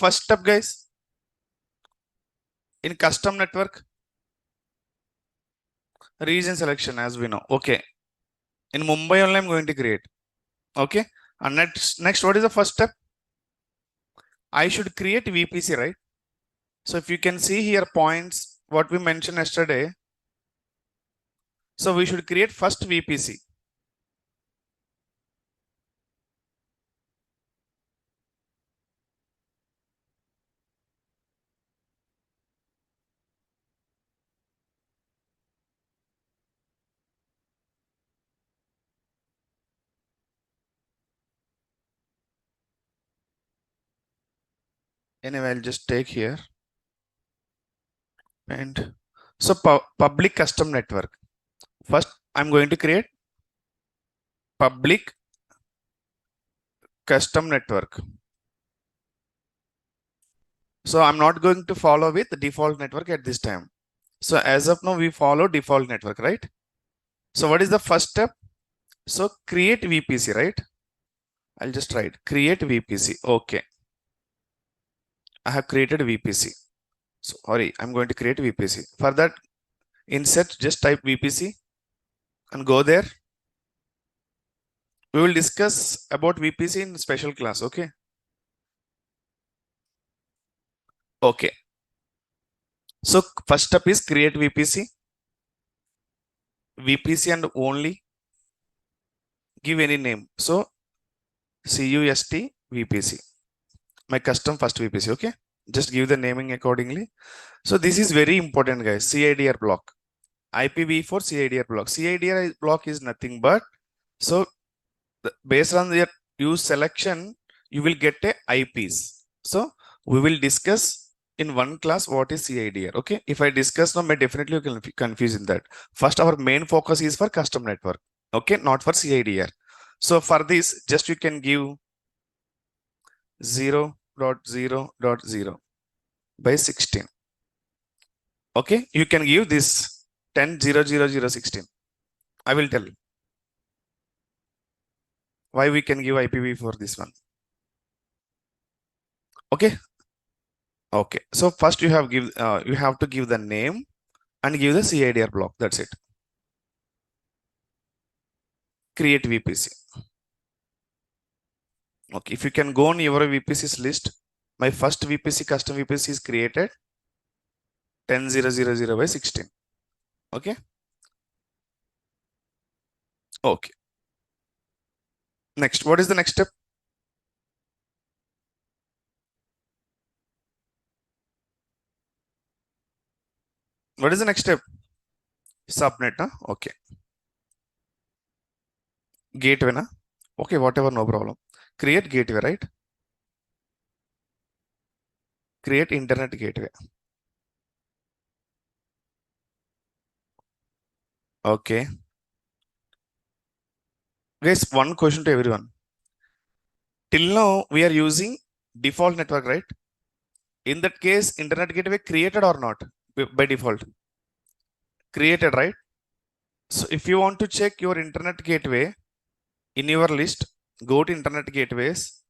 first step, guys? In custom network, region selection, as we know. Okay. In Mumbai only I'm going to create. Okay. And next, what is the first step? I should create VPC, right? So if you can see here points, what we mentioned yesterday. So we should create first VPC. Anyway, I'll just take here. And so public custom network. First, I'm going to create public custom network. So I'm not going to follow with the default network at this time. So as of now, we follow default network, right? So what is the first step? So create VPC, right? I'll just write create VPC. Okay. I have created VPC. So sorry, I'm going to create VPC. For that, insert, just type VPC and go there. We will discuss about VPC in special class. Okay. Okay. So first step is create VPC. VPC and only give any name. So CUST VPC, my custom first VPC. Okay. Just give the naming accordingly. So this is very important, guys. CIDR block, IPv4 CIDR block. CIDR block is nothing but, so based on your use selection, you will get a IPs. So we will discuss in one class what is CIDR. Okay. If I discuss now, may definitely you can confuse in that. First, our main focus is for custom network. Okay. Not for CIDR. So for this, just you can give 0.0.0 by 16. Okay. You can give this 10.0.0.0.16. I will tell you why we can give IPv for this one. Okay. Okay. So first you have to give the name and give the CIDR block. That's it. Create VPC. Okay. If you can go on your VPCs list, my first VPC, custom VPC is created 10.0.0.0 by 16. Okay. Okay. Next, what is the next step? What is the next step? Subnet, huh? Okay. Gateway, na? Okay, whatever, no problem. Create gateway, right? Create internet gateway. Okay. Guys, one question to everyone. Till now, we are using default network, right? In that case, internet gateway created or not by default? Created, right? So if you want to check your internet gateway in your list, go to internet gateways.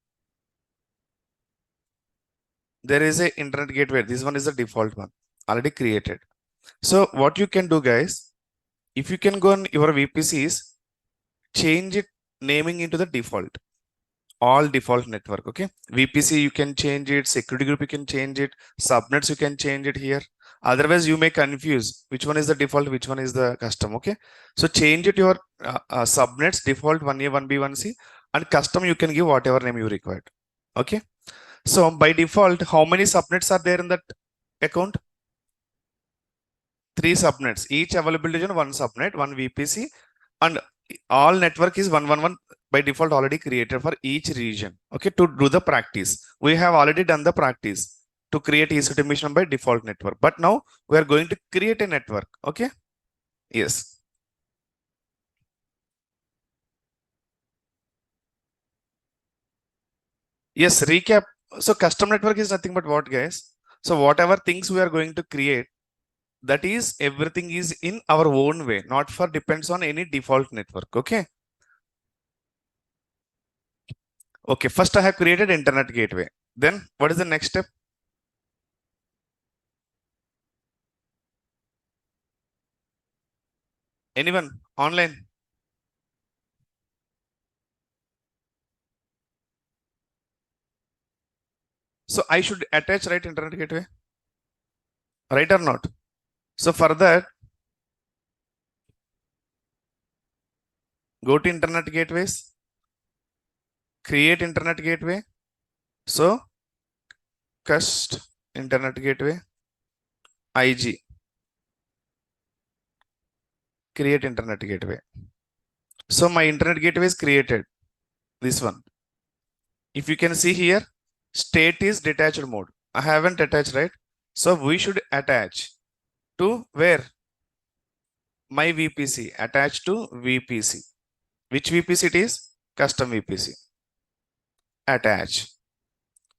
There is a internet gateway. This one is the default one, already created. So what you can do, guys, if you can go on your VPCs, change it naming into the default. All default network. Okay. VPC, you can change it. Security group, you can change it. Subnets, you can change it here. Otherwise, you may confuse which one is the default, which one is the custom. Okay. So change it your subnets default 1A, 1B, 1C, and custom you can give whatever name you required. Okay. So by default, how many subnets are there in that account? 3 subnets. Each available region 1 subnet, 1 VPC, and all network is 111 by default already created for each region. Okay, to do the practice, we have already done the practice to create EC2 mission by default network, but now we are going to create a network. Okay. Yes. Yes. Recap. So custom network is nothing but what, guys? So whatever things we are going to create, that is everything is in our own way, not for depends on any default network. Okay. Okay, first I have created internet gateway. Then what is the next step? Anyone online? So I should attach right internet gateway, right or not? So for that, go to internet gateways, create internet gateway. So cust internet gateway, IG, create internet gateway. So my internet gateway is created. This one. If you can see here, state is detached mode. I haven't attached, right? So we should attach to where? My VPC, attach to VPC. Which VPC it is? Custom VPC. Attach.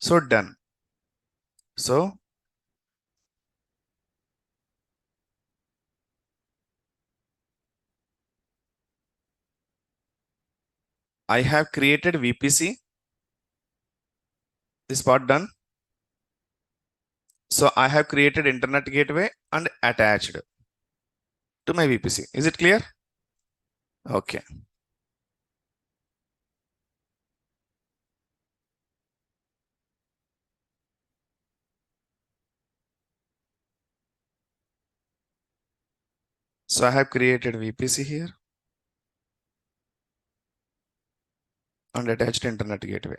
So done. So I have created VPC. This part done. So I have created internet gateway and attached to my VPC. Is it clear? Okay. So I have created VPC here and attached internet gateway.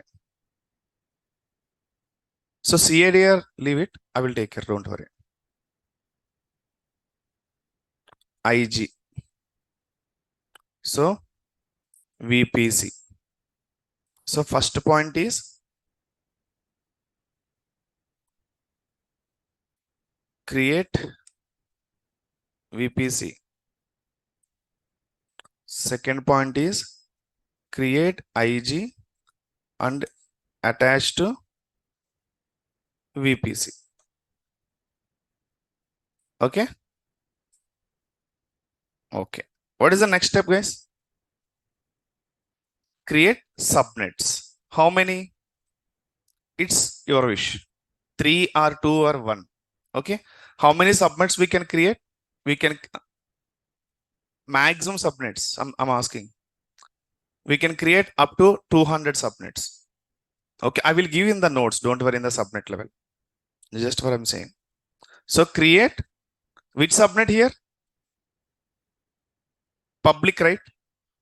So CADR, leave it. I will take care. Don't worry. IG. So VPC. So first point is create VPC. Second point is create IG and attach to VPC. Okay. Okay. What is the next step, guys? Create subnets. How many? It's your wish. 3 or 2 or 1. Okay. How many subnets we can create? We can maximum subnets. I'm asking. We can create up to 200 subnets. Okay. I will give you in the notes. Don't worry in the subnet level. Just what I'm saying. So create which subnet here? Public, right?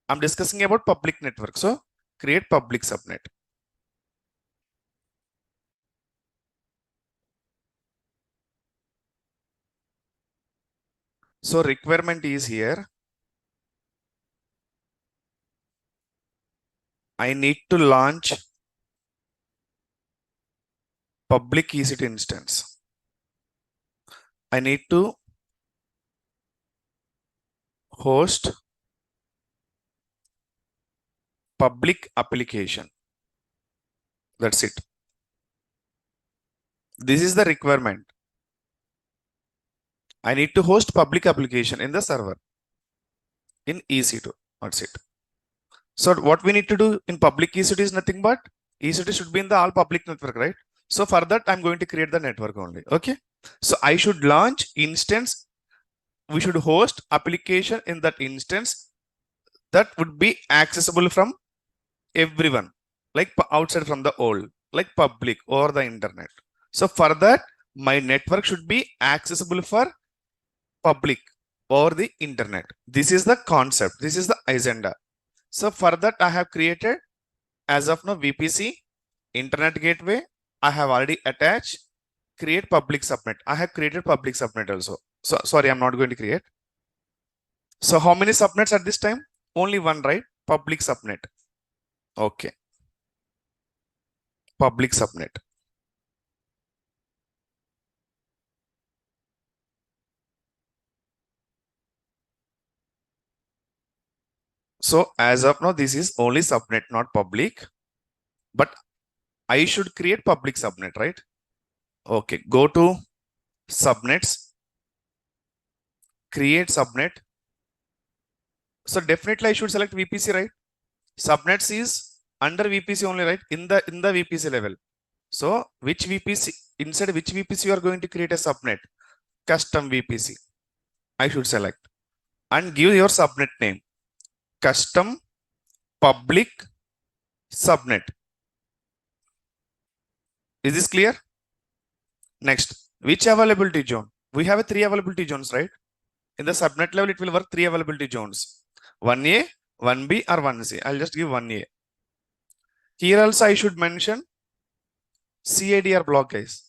I'm discussing about public network. So create public subnet. So requirement is here. I need to launch public EC2 instance. I need to host public application. That's it. This is the requirement. I need to host public application in the server in EC2. That's it. So what we need to do in public EC2 is nothing but EC2 should be in the all public network, right? So for that, I'm going to create the network only. Okay. So I should launch instance. We should host application in that instance that would be accessible from everyone, like outside from the old, like public or the internet. So for that, my network should be accessible for public or the internet. This is the concept. This is the agenda. So for that, I have created as of now VPC, internet gateway. I have already attached create public subnet. I have created public subnet also. So sorry, I'm not going to create. So how many subnets at this time? Only one, right? Public subnet. Okay. Public subnet. So as of now, this is only subnet, not public. But I should create public subnet, right? Okay. Go to subnets. Create subnet. So definitely I should select VPC, right? Subnets is under VPC only, right? In the VPC level. So which VPC, inside which VPC you are going to create a subnet? Custom VPC. I should select and give your subnet name. Custom public subnet. Is this clear? Next, which availability zone? We have a 3 availability zones, right? In the subnet level, it will work 3 availability zones. 1A, 1B or 1C. I'll just give 1A. Here also I should mention CADR block, guys.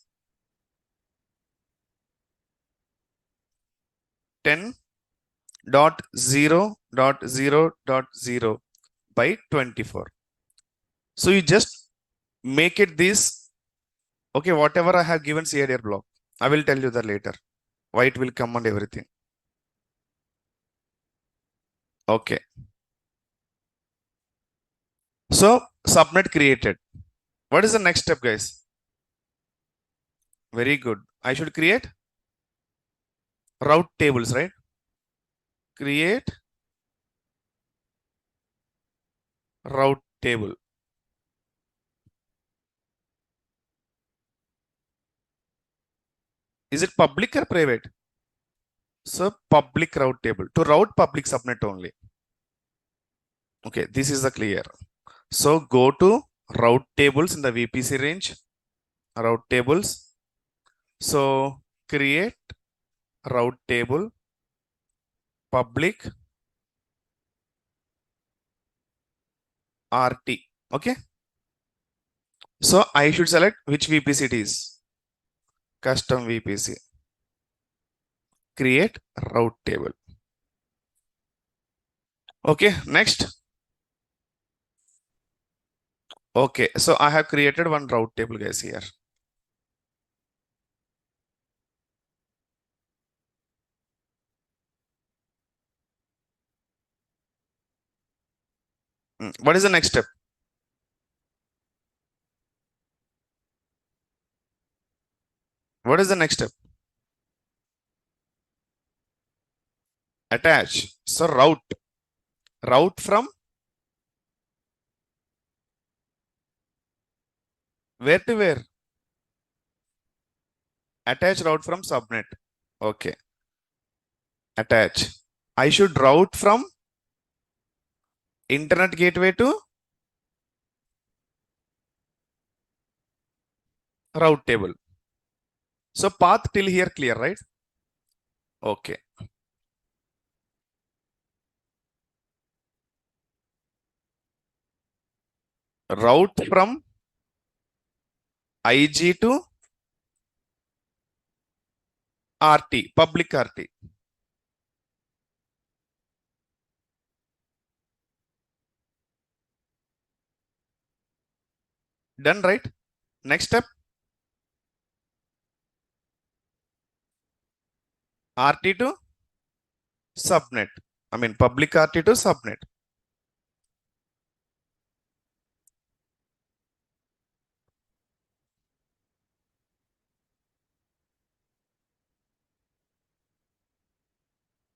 10.0.0.0 by 24. So you just make it this. Okay, whatever I have given CADR block, I will tell you that later. Why it will come and everything. Okay. So subnet created. What is the next step, guys? Very good. I should create route tables, right? Create route table. Is it public or private? So public route table to route public subnet only. Okay, this is the clear. So go to route tables in the VPC range, route tables. So create route table public RT. Okay. So I should select which VPC it is. Custom VPC. Create route table. Okay, next. Okay, so I have created one route table, guys, here. What is the next step? What is the next step? Attach. So route. Route from where to where? Attach route from subnet. Okay. Attach. I should route from internet gateway to route table. So path till here clear, right? Okay. Route from IG to RT, public RT. Done, right? Next step. RT to subnet. I mean public RT to subnet.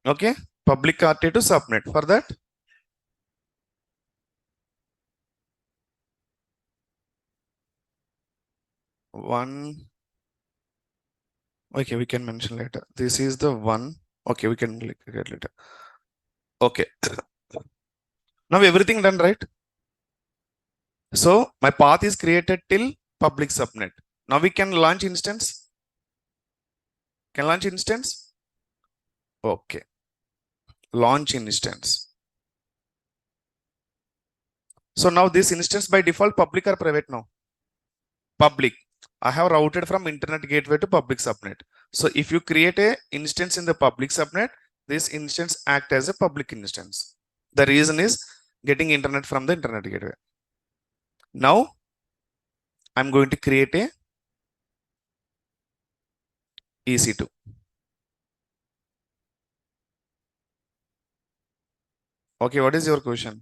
Okay. Public RT to subnet. For that, one. Okay, we can mention later. This is the one. Okay, we can get later. Okay. Now everything done, right? So my path is created till public subnet. Now we can launch instance. Can launch instance? Okay. Launch instance. So now this instance by default public or private now? Public. I have routed from internet gateway to public subnet. So if you create a instance in the public subnet, this instance act as a public instance. The reason is getting internet from the internet gateway. Now I'm going to create a EC2. Okay, what is your question?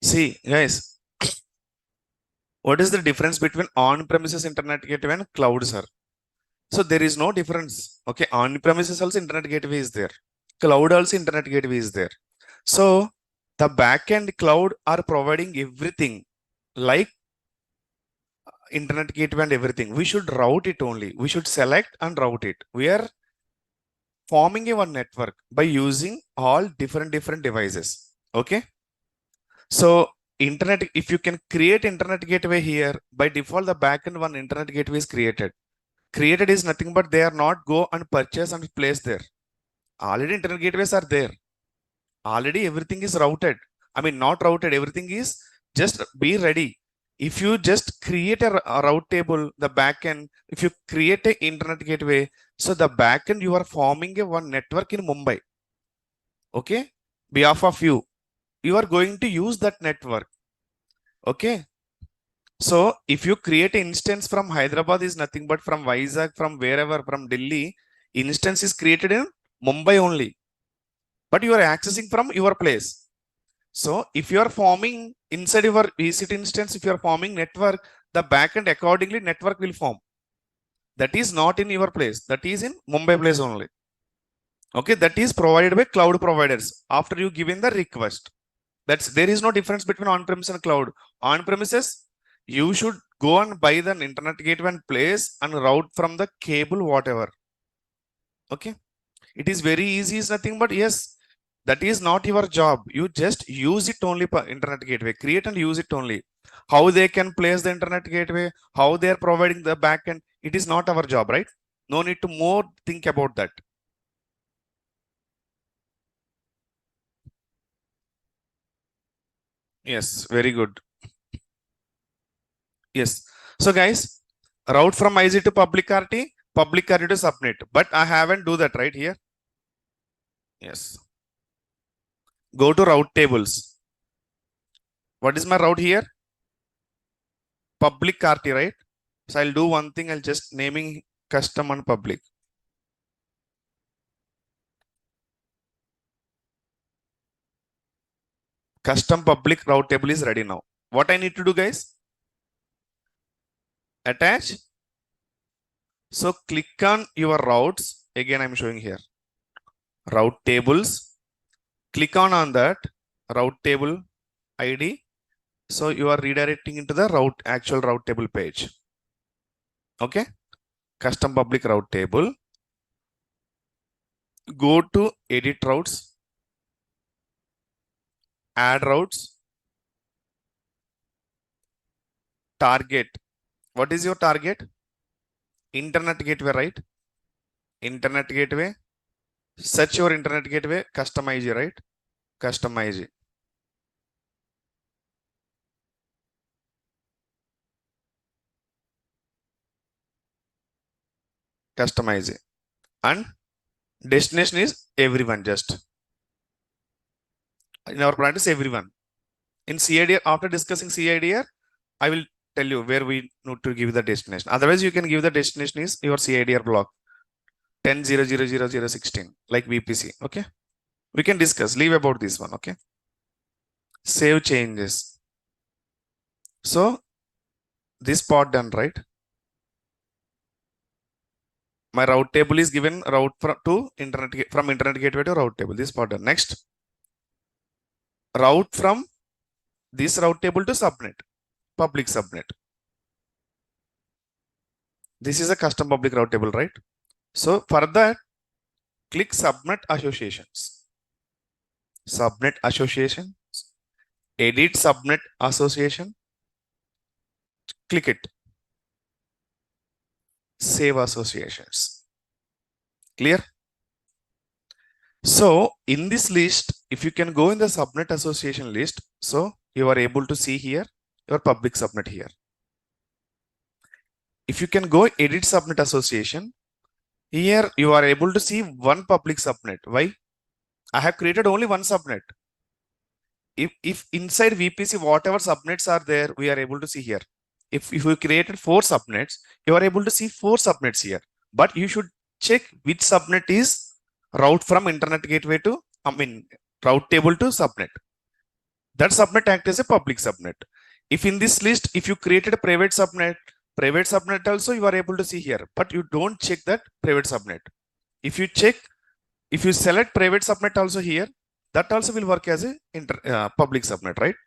See, guys, what is the difference between on-premises internet gateway and cloud, sir? So there is no difference. Okay, on-premises also internet gateway is there. cloud also internet gateway is there. So the backend cloud are providing everything like internet gateway and everything. We should route it only. We should select and route it. We are forming a one network by using all different devices. Okay. So internet, if you can create internet gateway here, by default, the backend one internet gateway is created. Created is nothing but they are not go and purchase and place there. Already internet gateways are there. Already everything is routed. I mean, not routed. Everything is just be ready. If you just create a route table, the backend, if you create an internet gateway, so the backend you are forming a one network in Mumbai. Okay, behalf of you are going to use that network. Okay. So if you create an instance from Hyderabad is nothing but from Vizag, from wherever, from Delhi, instance is created in Mumbai only, but you are accessing from your place. So if you are forming inside your EC2 instance, if you are forming network, the backend accordingly network will form. That is not in your place. That is in Mumbai place only. Okay, that is provided by cloud providers after you given the request. There is no difference between on-premise and cloud. On-premises, you should go and buy the internet gateway and place and route from the cable, whatever. Okay, it is very easy. Is nothing but yes, that is not your job. You just use it only for internet gateway. Create and use it only. How they can place the internet gateway, how they are providing the backend. It is not our job, right? No need to more think about that. Yes, very good. Yes. So guys, route from IZ to public RT to subnet. But I haven't do that right here. Yes. Go to route tables. What is my route here? Public RT, right? So I'll do one thing. I'll just naming custom and public. Custom public route table is ready now. What I need to do, guys? Attach. So click on your routes. Again, I'm showing here. Route tables. Click on that route table ID. So you are redirecting into the actual route table page. Okay. Custom public route table. Go to edit routes. Add routes. Target. What is your target? Internet gateway, right? Internet gateway. Search your internet gateway. Customize, right? Customize. Customize. And destination is everyone just. In our practice, everyone. In CIDR, after discussing CIDR, I will tell you where we need to give the destination. Otherwise, you can give the destination is your CIDR block 10.0.0.0.0.16 like VPC. Okay. We can discuss. Leave about this one. Okay. Save changes. So this part done, right? My route table is given route from internet gateway to route table. This part done. Next, route from this route table to subnet, public subnet. This is a custom public route table, right? So for that, click subnet associations. Subnet association. Edit subnet association. Click it. Save associations. Clear? So in this list, if you can go in the subnet association list, so you are able to see here your public subnet here. If you can go edit subnet association, here you are able to see one public subnet. Why? I have created only one subnet. If inside VPC, whatever subnets are there, we are able to see here. If we created 4 subnets, you are able to see 4 subnets here. But you should check which subnet is route from internet gateway to, route table to subnet. That subnet acts as a public subnet. If in this list, if you created a private subnet also you are able to see here, but you don't check that private subnet. If If you select private subnet also here, that also will work as a public subnet, right?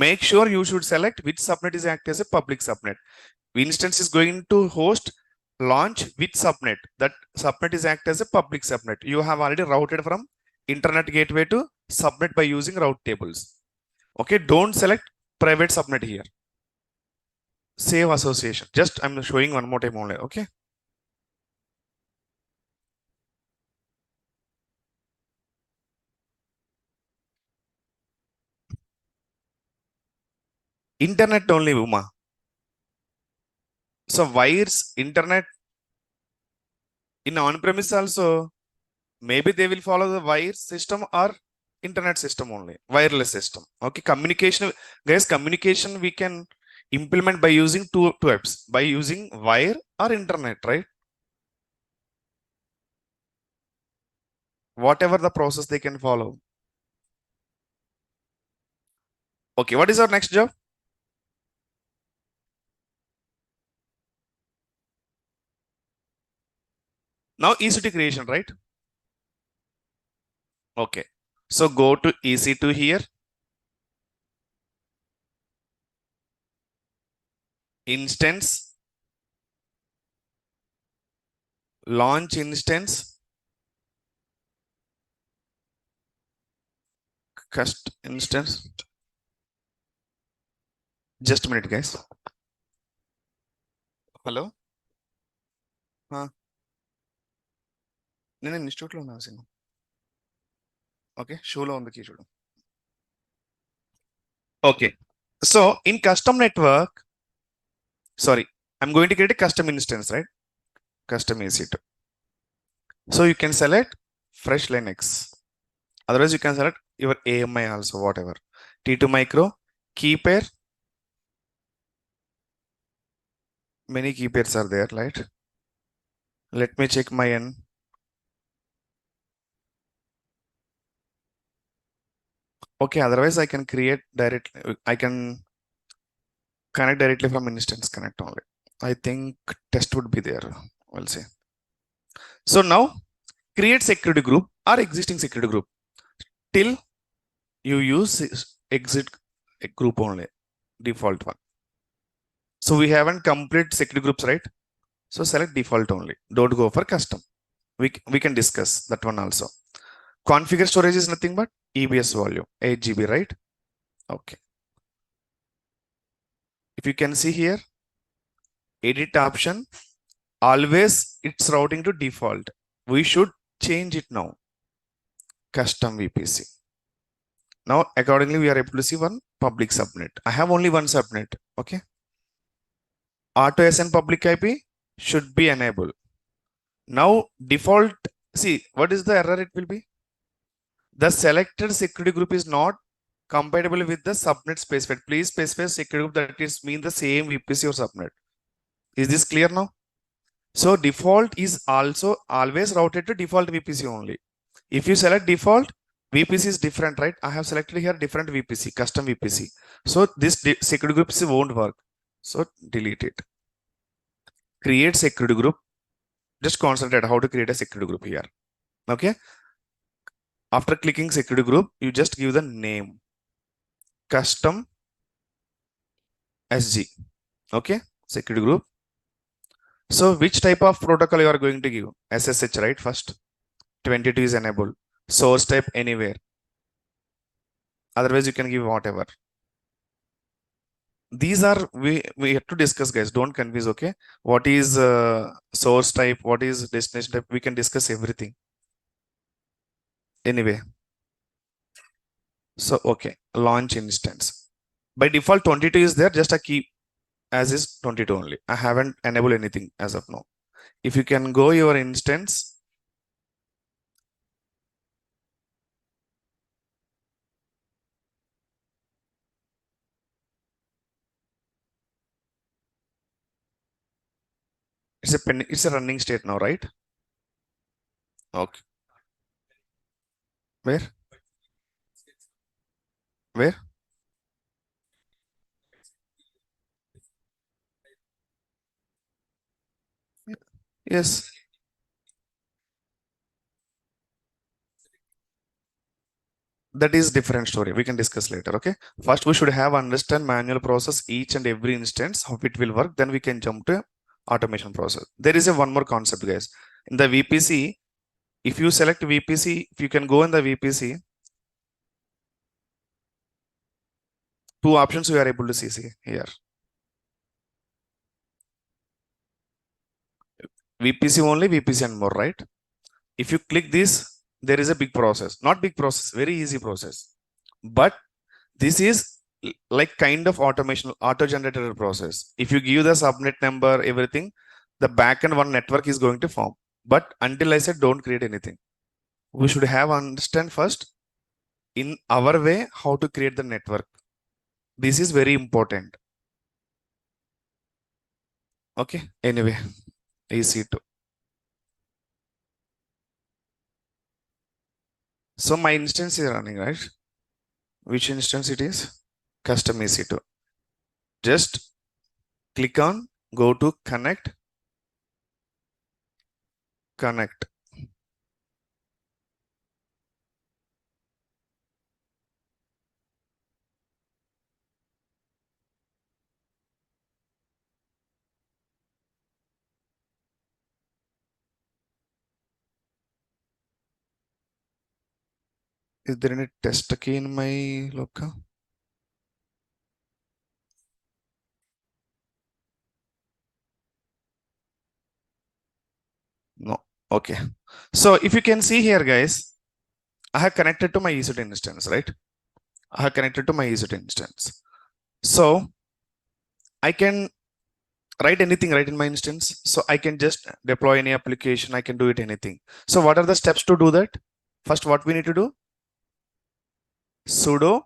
Make sure you should select which subnet is act as a public subnet. Instance is going to host launch with subnet. That subnet is act as a public subnet. You have already routed from internet gateway to subnet by using route tables. Okay, don't select private subnet here. Save association. Just I'm showing one more time only. Okay. Internet only, Uma. So wires, internet in on-premise also, maybe they will follow the wire system or internet system only, wireless system. Okay, communication, guys, communication we can implement by using two apps, by using wire or internet, right? Whatever the process they can follow. Okay, what is our next job? Now EC2 creation, right? Okay, so go to EC2 here, instance, launch instance, cust instance. Just a minute, guys. Hello. నేను ఇన్స్టిట్యూట్లో ఉన్నా cinema okay షోలో ఉంది key చూడు okay so in custom network sorry, I'm going to create a custom instance, right? Custom EC2. So you can select fresh Linux. Otherwise, you can select your AMI also, whatever. T2 micro, key pair. Many key pairs are there, right? Let me check my N. Okay, otherwise I can create directly. I can connect directly from instance connect only. I think test would be there. We'll see. So now create security group or existing security group till you use exit group only, default one. So we haven't complete security groups, right? So select default only. Don't go for custom. We can discuss that one also. Configure storage is nothing but EBS volume, 8 GB, right? Okay. If you can see here, edit option, always it's routing to default. We should change it now. Custom VPC. Now, accordingly, we are able to see one public subnet. I have only one subnet. Okay. Auto SN public IP should be enabled. Now, default, see, what is the error it will be? The selected security group is not compatible with the subnet specified. Please specify security group that is mean the same VPC or subnet. Is this clear now? So default is also always routed to default VPC only. If you select default, VPC is different, right? I have selected here different VPC, custom VPC. So this security group won't work. So delete it. Create security group. Just concentrate how to create a security group here. Okay. After clicking security group, you just give the name. Custom SG. Okay. Security group. So which type of protocol you are going to give? SSH, right? First, 22 is enabled. Source type anywhere. Otherwise, you can give whatever. These are we have to discuss, guys. Don't confuse. Okay, what is source type? What is destination type? We can discuss everything. Anyway, so okay, launch instance. By default, 22 is there. Just a key as is 22 only. I haven't enabled anything as of now. If you can go your instance. It's a running state now, right? Okay. Where? Where? Yes. that is different story. We can discuss later. Okay. First, we should have understand manual process each and every instance, how it will work. Then we can jump to automation process. There is a one more concept, guys. In the VPC, if you select VPC, if you can go in the VPC, two options we are able to see here. VPC only, VPC and more, right? If you click this, there is a big process. Not big process, very easy process. But this is like kind of automation, auto-generated process. If you give the subnet number, everything, the backend one network is going to form. But until I said don't create anything, we should have understand first in our way how to create the network. This is very important. Okay. Anyway, EC2. So my instance is running, right? Which instance it is? Custom EC2. Just click on, go to connect. Is there any test key in my local? No. Okay. So if you can see here, guys, I have connected to my EC2 instance, right? I have connected to my EC2 instance. So I can write anything right in my instance. So I can just deploy any application. I can do it anything. So what are the steps to do that? First, what we need to do? Sudo.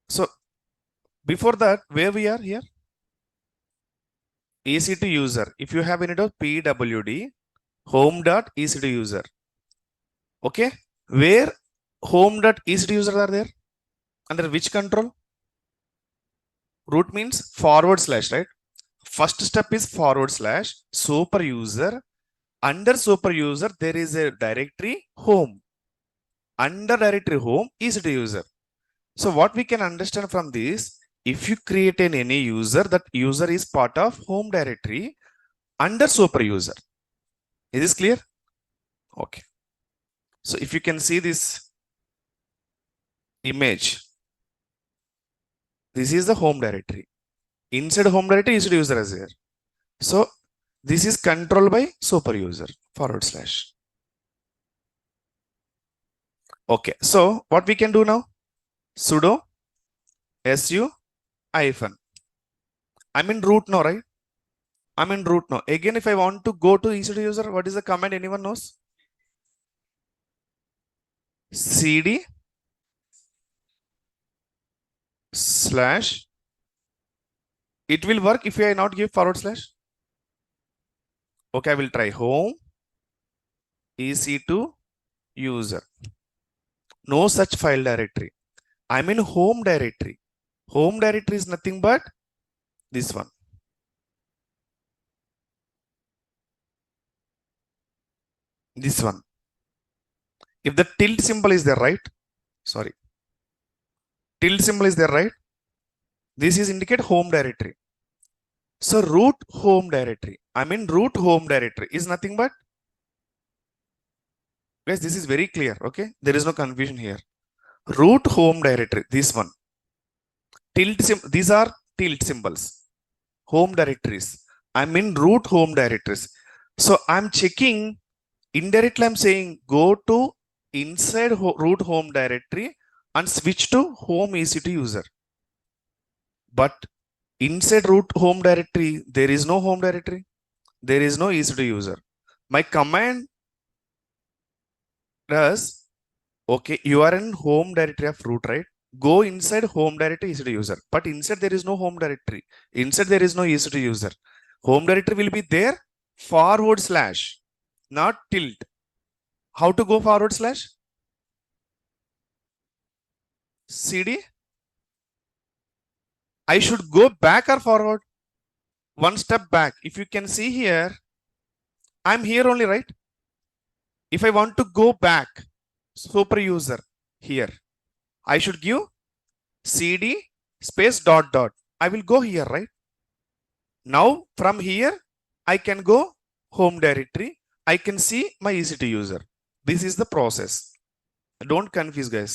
So before that, where we are here? EC2 user. If you have any pwd home.ec2 user. Okay. Where home.ec2 users are there? Under which control? Root means forward slash, right? First step is forward slash super user. Under super user, there is a directory home. Under directory home is the user. So what we can understand from this, if you create any user, that user is part of home directory under super user. Is this clear? Okay. So if you can see this image, this is the home directory. Inside home directory is the user as here. So this is controlled by super user forward slash. Okay. So what we can do now? Sudo su hyphen. I'm in root now, right? I'm in root now. Again, if I want to go to EC2 user, what is the command? Anyone knows? cd slash. It will work if I not give forward slash. Okay, I will try home EC2 user. No such file directory. I'm in home directory. Home directory is nothing but this one. This one. If the tilde symbol is there, right? Sorry. Tilde symbol is there, right? This is indicate home directory. So root home directory. I'm in root home directory is nothing but, guys, this is very clear. Okay. There is no confusion here. Root home directory. This one. Tilde symbol. These are tilde symbols. Home directories. I'm in root home directories. So I'm checking indirectly. I'm saying go to inside root home directory and switch to home EC2 user. But inside root home directory, there is no home directory. There is no EC2 user. My command does, okay, you are in home directory of root, right? Go inside home directory EC2 user. But inside there is no home directory. Inside there is no EC2 user. Home directory will be there forward slash, not tilde. How to go forward slash? cd. I should go back or forward? One step back. If you can see here, I'm here only, right? If I want to go back, super user here. I should give cd space dot dot. I will go here, right? Now from here, I can go home directory. I can see my EC2 user. This is the process. Don't confuse, guys.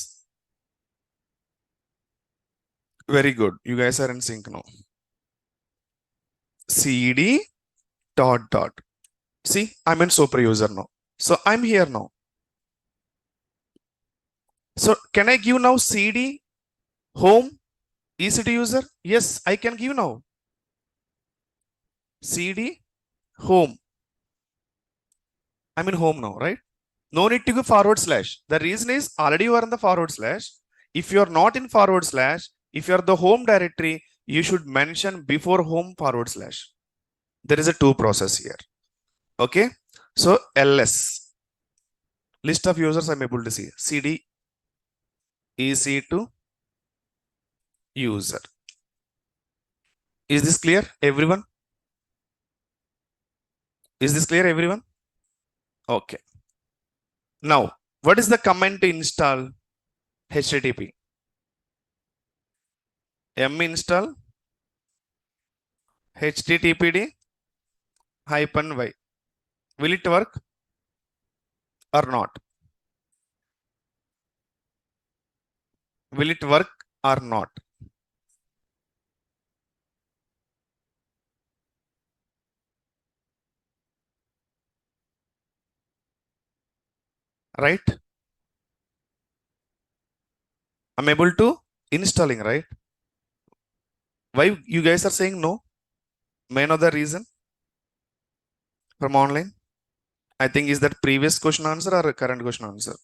Very good. You guys are in sync now. cd dot dot. See, I'm in super user now. So I'm here now. So can I give now cd home EC2 user? Yes, I can give now. cd home. I'm in home now, right? No need to go forward slash. The reason is already you are in the forward slash. If you are not in forward slash, if you are the home directory, you should mention before home forward slash. There is a two process here. Okay. So ls, list of users I'm able to see. cd EC2 user. Is this clear, everyone? Is this clear, everyone? Okay. Now, what is the command to install HTTP? M install httpd -y. Will it work or not? Will it work or not? Right? I'm able to installing, right? Why you guys are saying no? May know the reason from online? I think is that previous question answer or current question answer?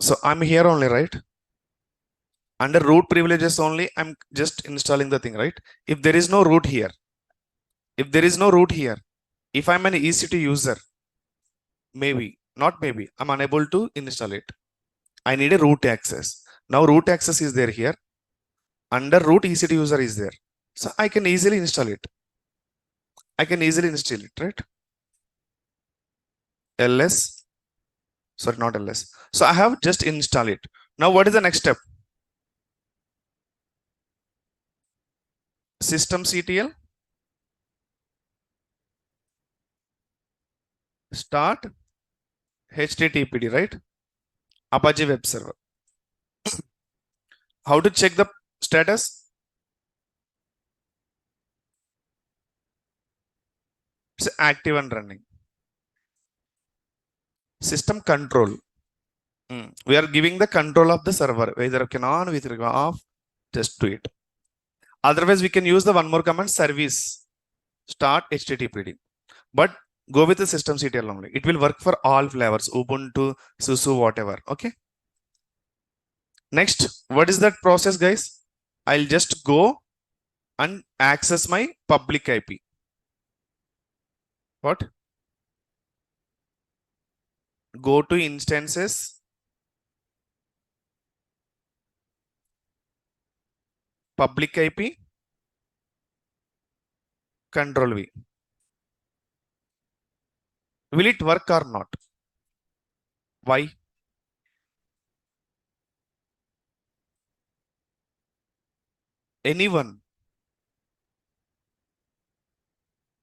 So I'm here only, right? Under root privileges only, I'm just installing the thing, right? If there is no root here, if I'm an EC2 user, maybe, not maybe, I'm unable to install it. I need a root access. Now root access is there here. Under root EC2 user is there. So I can easily install it. Right? ls, sorry, not ls. So I have just install it. Now what is the next step? systemctl start httpd, right? Apache web server. How to check the status? It's active and running. System control. We are giving the control of the server, whether can on, whether off, just do it. Otherwise, we can use the one more command, service start httpd. But go with the systemctl only. It will work for all flavors, Ubuntu, SUSE, whatever. Okay. Next, what is that process, guys? I'll just go and access my public IP. What? Go to instances, public IP, control V. Will it work or not? Why? Anyone?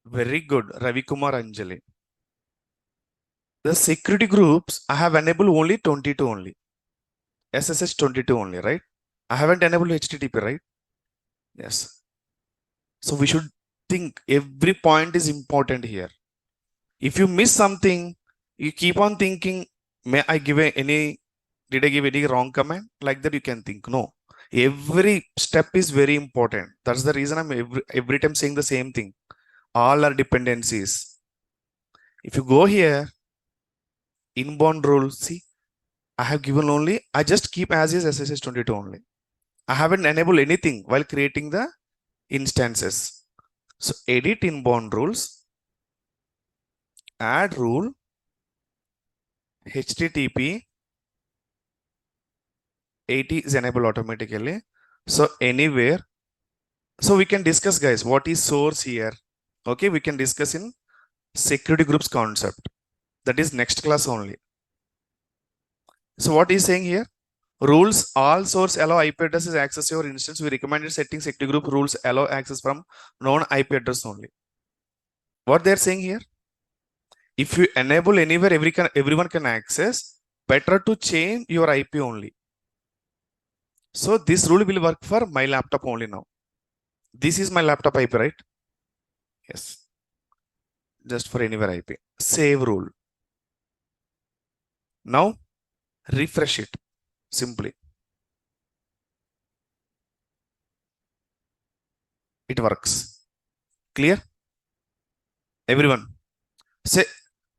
Very good, Ravi Kumar Anjali. The security groups, I have enabled only 22 only. SSH 22 only, right? I haven't enabled HTTP, right? Yes. So we should think every point is important here. If you miss something, you keep on thinking, did I give any wrong command? Like that you can think, no. Every step is very important. That's the reason I'm every time saying the same thing. All are dependencies. If you go here, inbound rule, see, I have given only, I just keep as is SSH 22 only. I haven't enabled anything while creating the instances. So edit inbound rules, add rule, HTTP 80 is enabled automatically. So anywhere, so we can discuss, guys, what is source here. Okay, we can discuss in security groups concept. That is next class only. So what is saying here? Rules all source allow IP addresses access your instance. We recommended setting security group rules allow access from known IP address only. What they are saying here? If you enable anywhere everyone can access, better to change your IP only. So this rule will work for my laptop only now. This is my laptop IP, right? Yes. Just for anywhere IP. Save rule. Now refresh it simply. It works. Clear? Everyone. Say,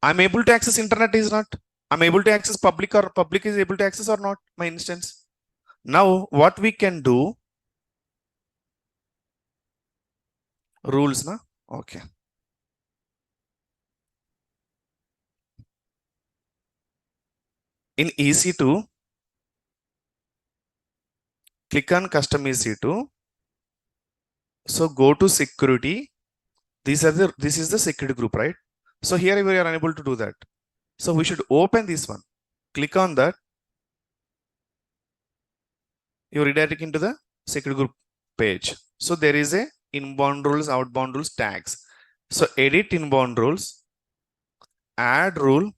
I'm able to access internet is not. I'm able to access public or public is able to access or not my instance. Now what we can do, rules na? Okay. In EC2, click on custom EC2. So go to security. This is the security group, right? So here we are unable to do that. So we should open this one. Click on that. You redirect into the security group page. So there is a inbound rules, outbound rules tags. So edit inbound rules, add rule.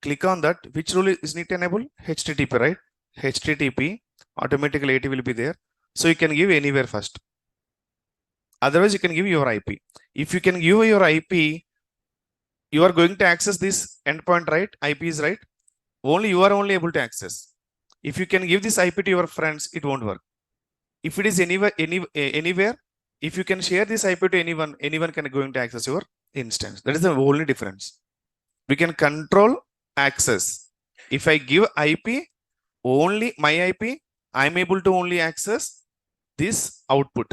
Click on that. Which rule is need to enable? HTTP, right? HTTP, automatically AT will be there. So you can give anywhere first. Otherwise, you can give your IP. If you can give your IP, you are going to access this endpoint, right? IP is right. Only you are only able to access. If you can give this IP to your friends, it won't work. If it is anywhere, if you can share this IP to anyone can going to access your instance. That is the only difference. We can control access. If I give IP, only my IP, I'm able to only access this output.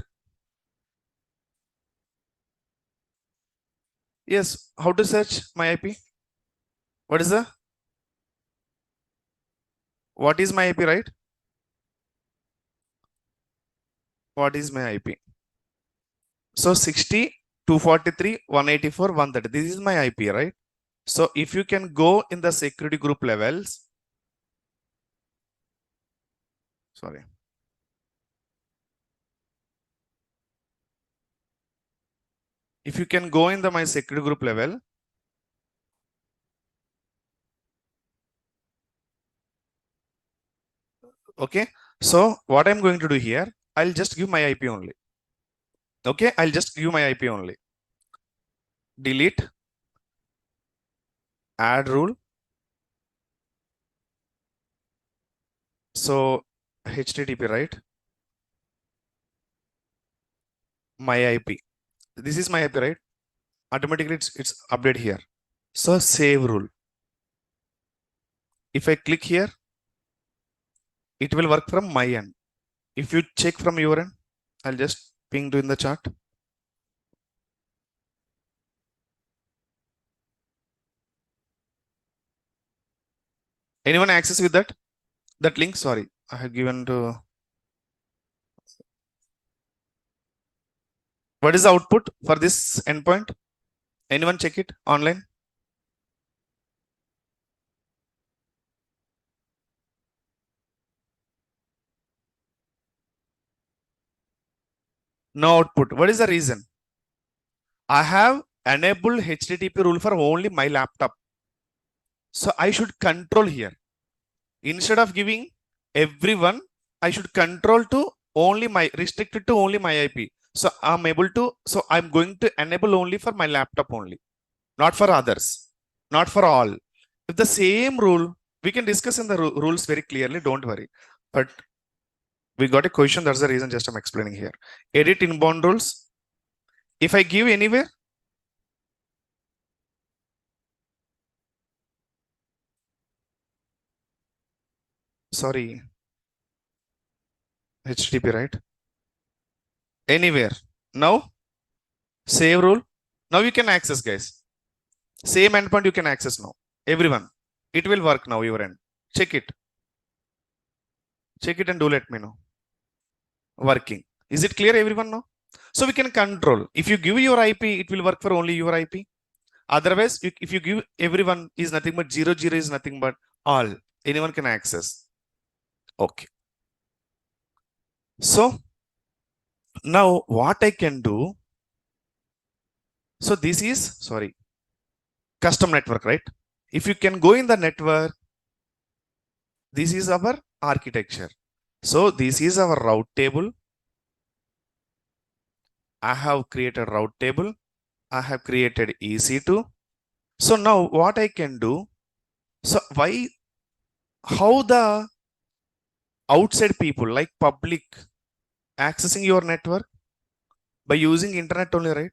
Yes, how to search my IP? What is my IP, right? What is my IP? So 60, 243, 184, 130. This is my IP, right? So if you can go in the security group levels, sorry. If you can go in the my security group level, okay. So what I'm going to do here, I'll just give my IP only. Okay, I'll just give my IP only. Delete, add rule. So HTTP, right? My IP. This is my IP, right? Automatically it's update here. So save rule. If I click here, it will work from my end. If you check from your end, I'll just ping to in the chart. Anyone access with that link? Sorry, I have given to. What is the output for this endpoint? Anyone check it online? No output. What is the reason? I have enabled HTTP rule for only my laptop. So I should control here. Instead of giving everyone, I should control to only restricted to only my IP. So I'm going to enable only for my laptop only, not for others, not for all. If the same rule, we can discuss in the rules very clearly, don't worry. But we got a question, that's the reason just I'm explaining here. Edit inbound rules. If I give anywhere, sorry, HTTP, right? Anywhere. Now, save rule. Now you can access, guys. Same endpoint you can access now. Everyone. It will work now, your end. Check it. Check it and do let me know. Working. Is it clear, everyone now? So we can control. If you give your IP, it will work for only your IP. Otherwise, if you give everyone is nothing but 0, 0 is nothing but all. Anyone can access. Okay. So now what I can do. So this is, sorry, custom network, right? If you can go in the network, this is our architecture. So this is our route table. I have created route table. I have created EC2. So now what I can do, so how the outside people like public accessing your network by using internet only, right?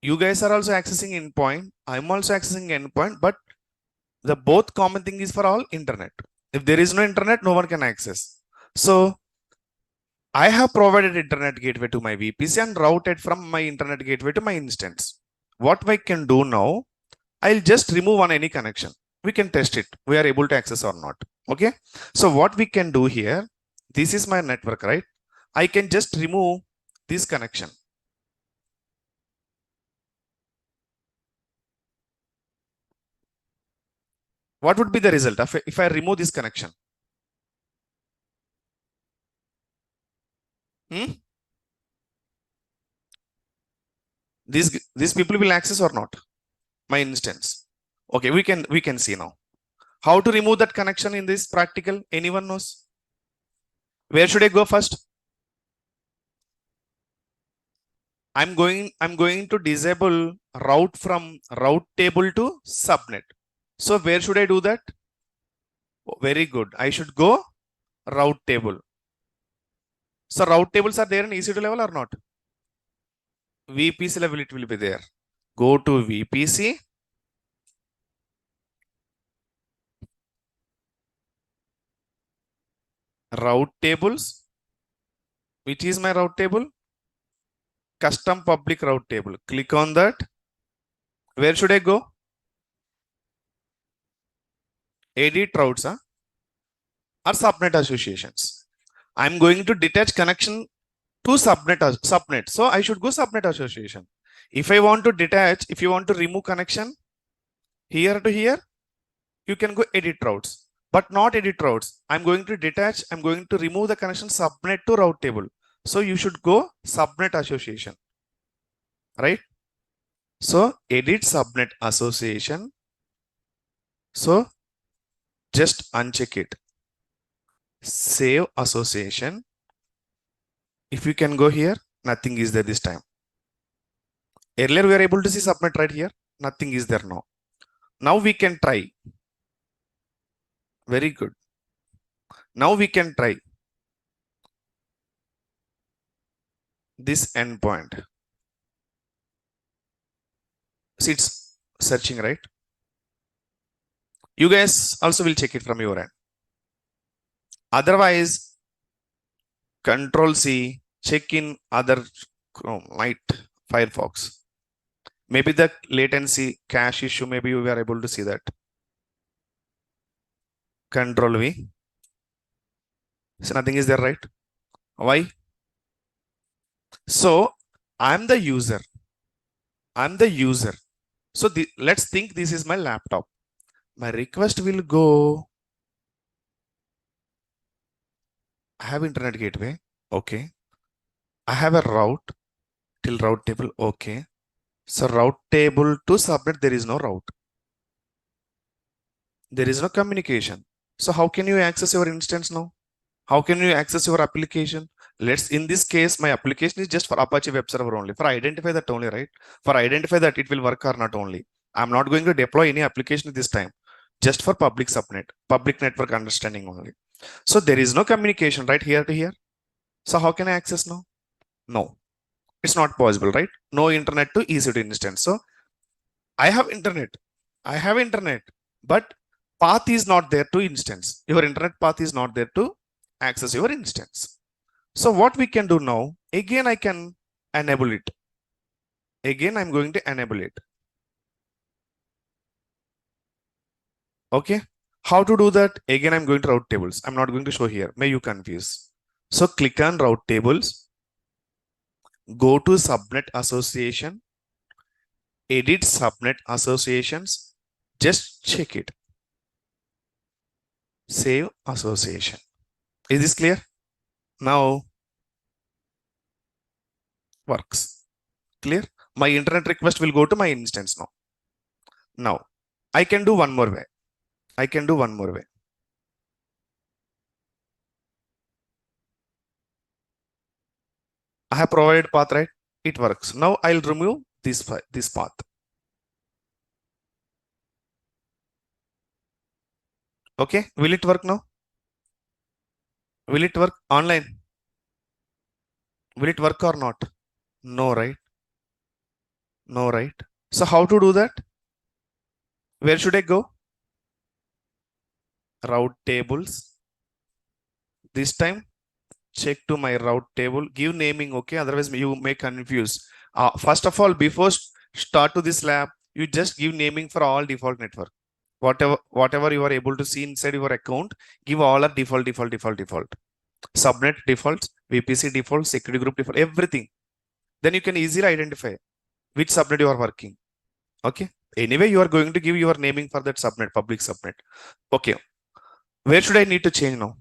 You guys are also accessing endpoint. I'm also accessing endpoint, but the both common thing is for all internet. If there is no internet, no one can access. So I have provided internet gateway to my VPC and routed from my internet gateway to my instance. What I can do now, I'll just remove on any connection. We can test it. We are able to access or not. Okay. So what we can do here, this is my network, right? I can just remove this connection. What would be the result if I remove this connection? These people will access or not? My instance. Okay, we can see now. How to remove that connection in this practical? Anyone knows? Where should I go first? I'm going to disable route from route table to subnet. So where should I do that? Oh, very good. I should go route table. So route tables are there in EC2 level or not? VPC level it will be there. Go to VPC. Route tables. Which is my route table? Custom public route table. Click on that. Where should I go? Edit routes or subnet associations. I'm going to detach connection to subnet. So I should go subnet association. If I want to detach, if you want to remove connection here to here, you can go edit routes, but not edit routes. I'm going to detach. I'm going to remove the connection subnet to route table. So you should go subnet association, right? So edit subnet association. So just uncheck it. Save association. If you can go here, nothing is there this time. Earlier we are able to see subnet right here. Nothing is there now. Now we can try. Very good. Now we can try this endpoint. See, it's searching, right? You guys also will check it from your end. Otherwise, Control C, check in other Chrome, Light, Firefox. Maybe the latency cache issue, maybe we are able to see that. Control V. So nothing is there, right? Why? So I'm the user. So let's think this is my laptop. My request will go. I have internet gateway. Okay. I have a route till route table. Okay. So route table to subnet, there is no route. There is no communication. So how can you access your instance now? How can you access your application? In this case, my application is just for Apache web server only. For identify that only, right? For identify that it will work or not only. I'm not going to deploy any application this time. Just for public subnet, public network understanding only. So there is no communication right here to here. So how can I access now? No, it's not possible, right? No internet to EC2 instance. So I have internet, but path is not there to instance. Your internet path is not there to access your instance. So what we can do now, again, I can enable it. Again, I'm going to enable it. Okay. How to do that? Again, I'm going to route tables. I'm not going to show here. May you confuse. So click on route tables. Go to subnet association. edit subnet associations. Just check it. Save association. Is this clear? Now works. Clear? My internet request will go to my instance now. Now I can do one more way. I can do one more way. I have provided path, right? It works. Now I'll remove this path. Okay. Will it work now? Will it work online? Will it work or not? No, right? No, right? So how to do that? Where should I go? Route tables. This time check to my route table. Give naming, okay? Otherwise you may confuse. First of all, before start to this lab, you just give naming for all default network. Whatever you are able to see inside your account, give all are default. Subnet defaults, VPC default, security group default, everything. Then you can easily identify which subnet you are working. Okay. Anyway, you are going to give your naming for that subnet, public subnet. Okay. Where should I need to change now?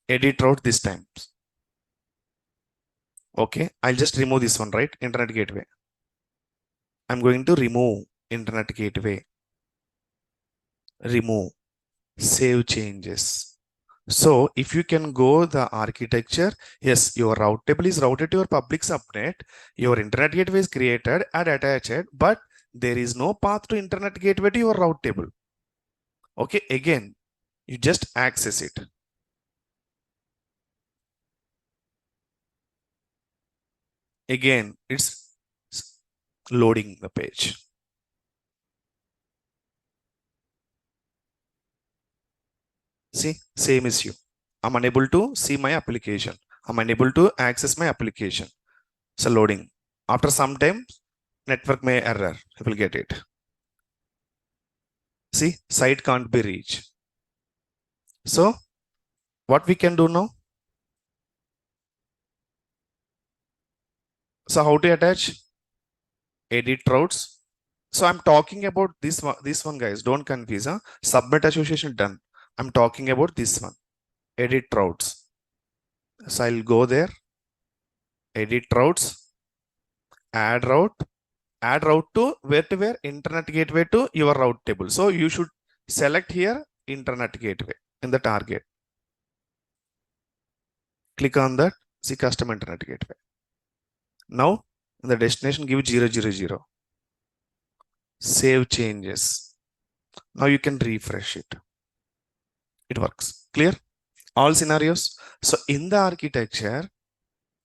Edit route this time. Okay. I'll just remove this one, right? Internet gateway. I'm going to remove internet gateway. Remove. Save changes. So if you can go the architecture, yes, your route table is routed to your public subnet. Your internet gateway is created and attached, but there is no path to internet gateway to your route table. Okay, again, you just access it. Again, it's loading the page. See, same issue. I'm unable to see my application. I'm unable to access my application. So loading. After some time, network may error. You will get it. See, site can't be reached. So what we can do now? So how to attach? Edit routes. So I'm talking about this one, guys. Don't confuse. Huh? Subnet association done. I'm talking about this one. Edit routes. So I'll go there. Edit routes. Add route. Add route to where? Internet gateway to your route table. So you should select here internet gateway in the target. Click on that. See custom internet gateway. Now in the destination, give 000. Save changes. Now you can refresh it. It works. Clear? All scenarios. So in the architecture,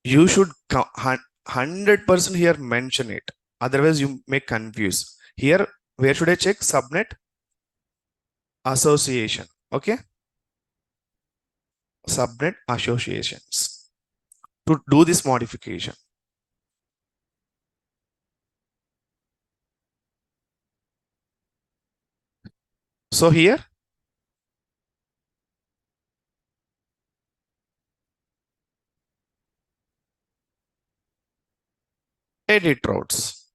you should 100% here mention it. Otherwise, you may confuse. Here, where should I check? Subnet association. Okay. Subnet associations. To do this modification. So here, edit routes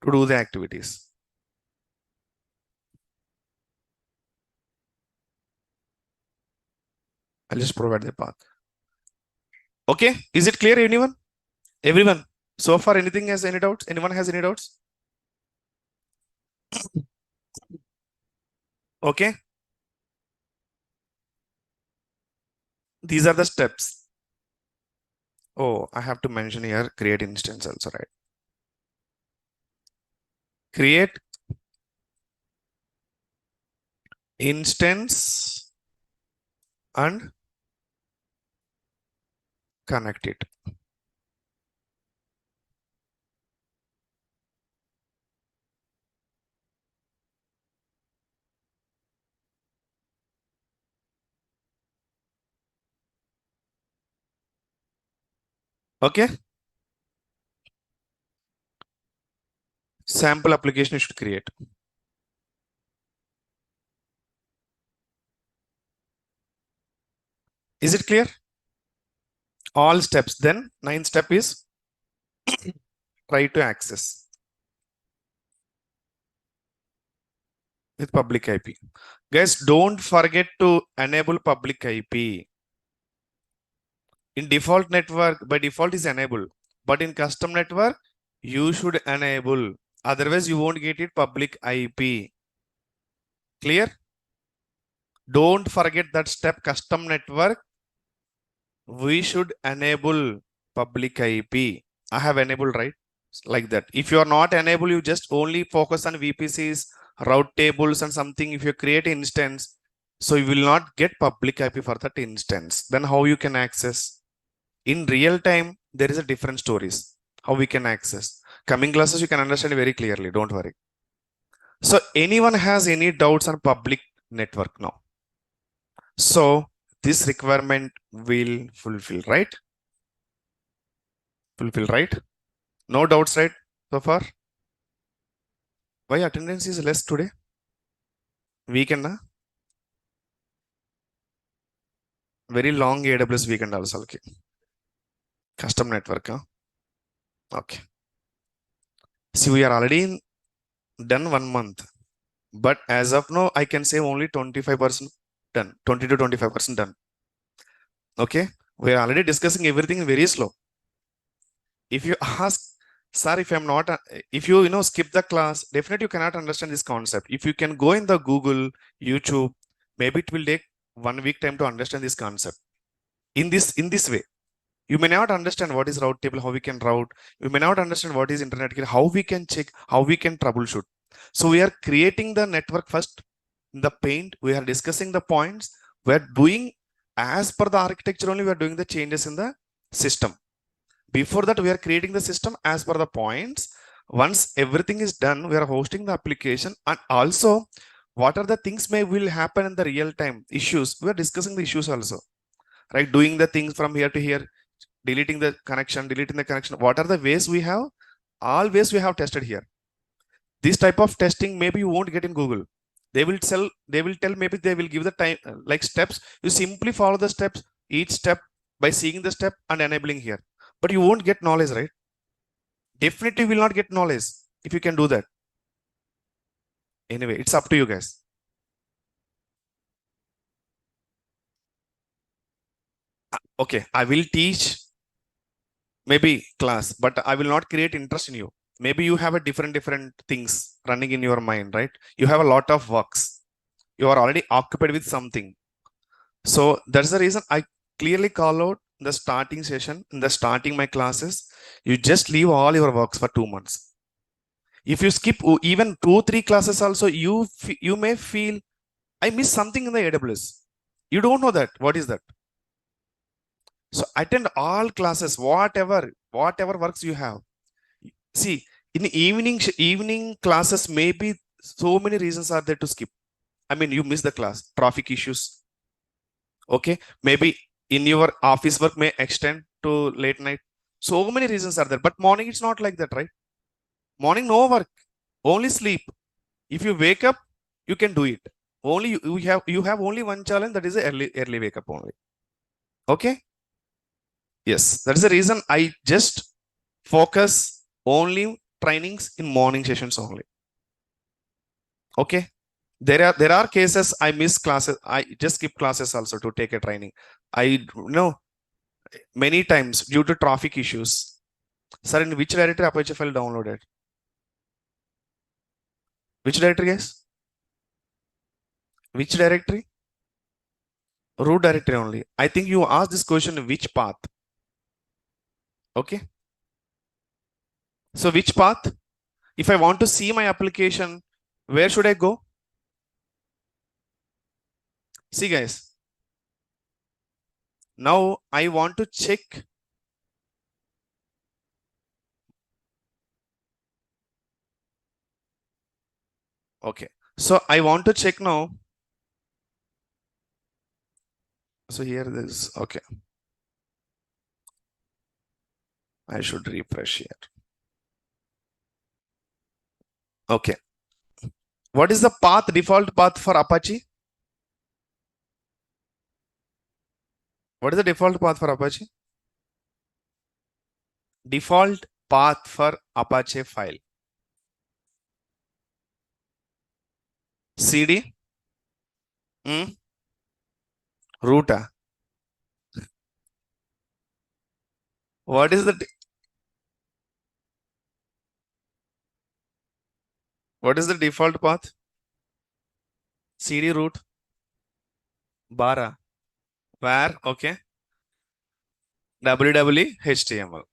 to do the activities. I'll just provide the path. Okay. Is it clear, anyone? Everyone? So far, anything has any doubts? Anyone has any doubts? Okay. These are the steps. Oh, I have to mention here, create instance also, right? Create instance and connect it. Okay. Sample application you should create. Is it clear? All steps. Then 9th step is try to access. with public IP. Guys, don't forget to enable public IP. In default network, by default is enabled, but in custom network, you should enable. Otherwise, you won't get it public IP. Clear? Don't forget that step. Custom network, we should enable public IP. I have enabled, right? Like that. If you are not enable, you just only focus on VPCs, route tables, and something. If you create an instance, so you will not get public IP for that instance. Then how you can access? In real time, there is a different stories. How we can access. Coming classes, you can understand very clearly. Don't worry. So anyone has any doubts on public network now? So this requirement will fulfill, right? Fulfill, right? No doubts, right? So far? Why attendance is less today? Weekend, na? Very long AWS weekend also. Okay. Custom network, huh? Okay. See, we are already done 1 month. But as of now, I can say only 25% done. 20 to 25% done. Okay. We are already discussing everything very slow. If you ask, sir, if I'm not, if you skip the class, definitely you cannot understand this concept. If you can go in the Google, YouTube, maybe it will take 1 week time to understand this concept. In this way, you may not understand what is route table, how we can route. You may not understand what is internet, how we can check, how we can troubleshoot. So we are creating the network first in the paint. We are discussing the points. We are doing as per the architecture only. We are doing the changes in the system. Before that, we are creating the system as per the points. Once everything is done, we are hosting the application, and also what are the things may will happen in the real time issues. We are discussing the issues also, right? Doing the things from here to here, deleting the connection. What are the ways we have? All ways we have tested here. This type of testing maybe you won't get in Google. They will tell, maybe they will give the time like steps. You simply follow the steps, each step by seeing the step and enabling here. But you won't get knowledge, right? Definitely will not get knowledge if you can do that. Anyway, it's up to you guys. Okay, I will teach maybe class, but I will not create interest in you. Maybe you have a different things running in your mind, right? You have a lot of works. You are already occupied with something. So that's the reason I clearly call out the starting session, in the starting my classes. You just leave all your works for 2 months. If you skip even 2-3 classes also, you may feel I missed something in the AWS. You don't know that. What is that? So attend all classes, whatever works you have. See, in evening classes, maybe so many reasons are there to skip. I mean, you miss the class, traffic issues. Okay, maybe in your office work may extend to late night. So many reasons are there. But morning, it's not like that, right? Morning, no work, only sleep. If you wake up, you can do it. Only you have only one challenge, that is early wake up only. Okay. Yes, that's the reason I just focus only trainings in morning sessions only. Okay. There are cases I miss classes. I just skip classes also to take a training. I know many times due to traffic issues. Sir, in which directory Apache file downloaded? Which directory, guys? Which directory? Root directory only. I think you asked this question, which path? Okay. So which path? If I want to see my application, where should I go? See, guys. Now I want to check. Okay. So I want to check now. So here this, okay. I should refresh here. Okay. What is the path, default path for Apache? What is the default path for Apache? Default path for Apache file. CD, root. What is the default path? CD root bara. Where? Okay. www HTML.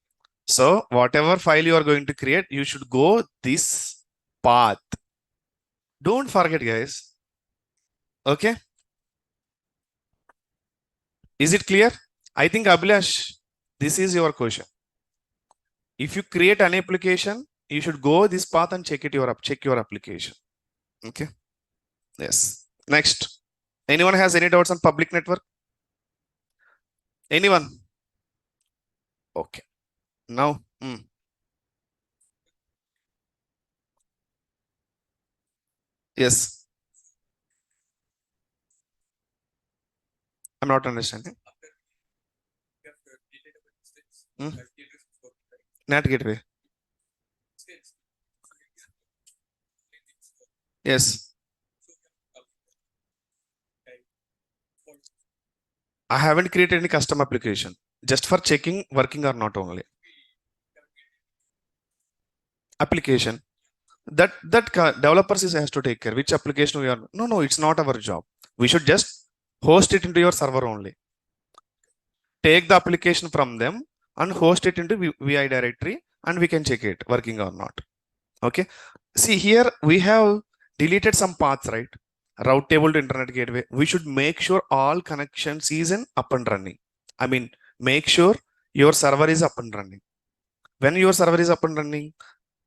So whatever file you are going to create, you should go this path. Don't forget, guys. Okay. Is it clear? I think Abhilash, this is your question. If you create an application, you should go this path and check your application. Okay. Yes. Next. Anyone has any doubts on public network? Anyone? Okay. Now. Yes. I'm not understanding. NAT gateway. Yes. I haven't created any custom application. Just for checking working or not only. Application. That developers has to take care. Which application we are. No, it's not our job. We should just host it into your server only. Take the application from them and host it into VI directory, and we can check it working or not. Okay. See here we have deleted some paths, right? Route table to internet gateway. We should make sure all connections is up and running. I mean, make sure your server is up and running. When your server is up and running,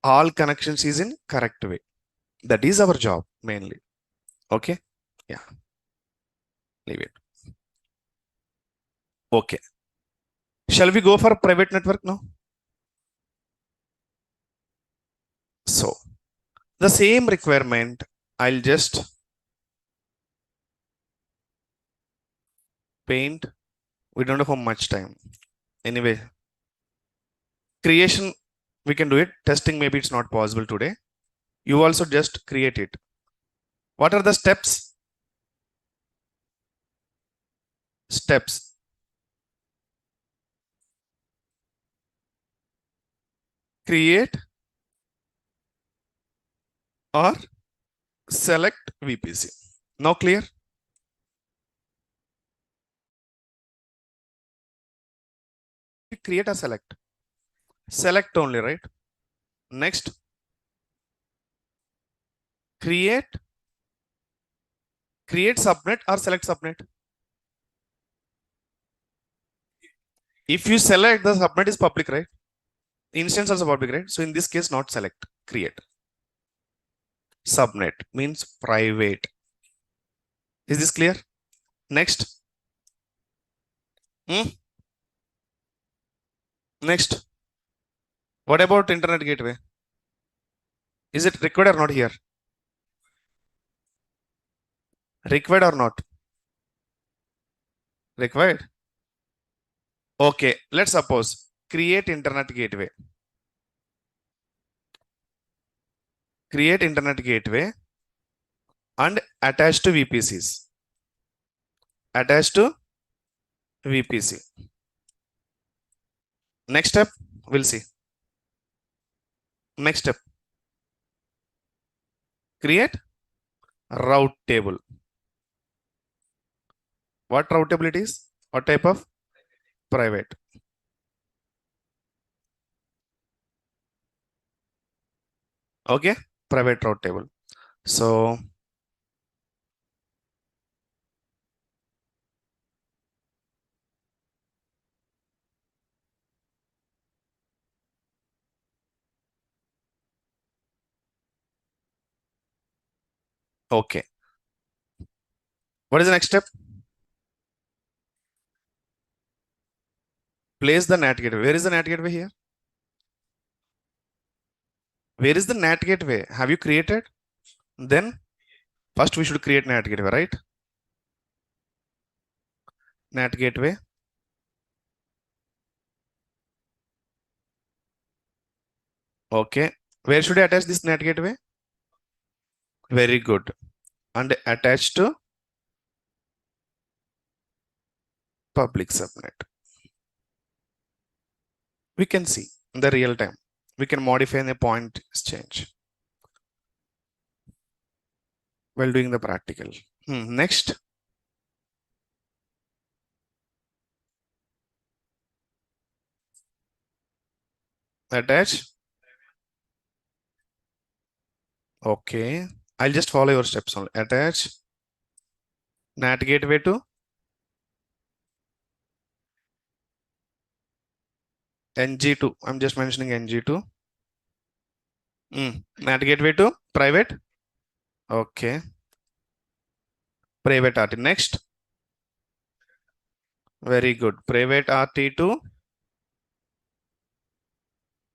all connections is in correct way. That is our job mainly. Okay. Yeah. Leave it. Okay. Shall we go for private network now? So the same requirement, I'll just paint. We don't have much time. Anyway, creation, we can do it. Testing, maybe it's not possible today. You also just create it. What are the steps? Steps. Create or select VPC. Now clear? Create or select? Select only, right? Next, create subnet or select subnet. If you select, the subnet is public, right? Instance also public, right? So in this case, not select, create. Subnet means private. Is this clear? Next. Next. What about internet gateway? Is it required or not here? Required or not? Required. Okay, let's suppose create internet gateway. Create internet gateway and attach to VPCs. Attach to VPC. Next step, we'll see. Next step. Create route table. What route table it is? What type of? Private. Okay, private route table. So okay. What is the next step? Place the NAT gateway. Where is the NAT gateway here? Where is the NAT gateway? Have you created? Then first we should create NAT gateway, right? NAT gateway. Okay. Where should I attach this NAT gateway? Very good. and attach to public subnet. We can see in the real time. We can modify the point change while doing the practical. Next. Attach. Okay. I'll just follow your steps only. Attach NAT gateway to NG2. I'm just mentioning NG2. NAT gateway to private. Okay. Private RT. Next. Very good. Private RT to.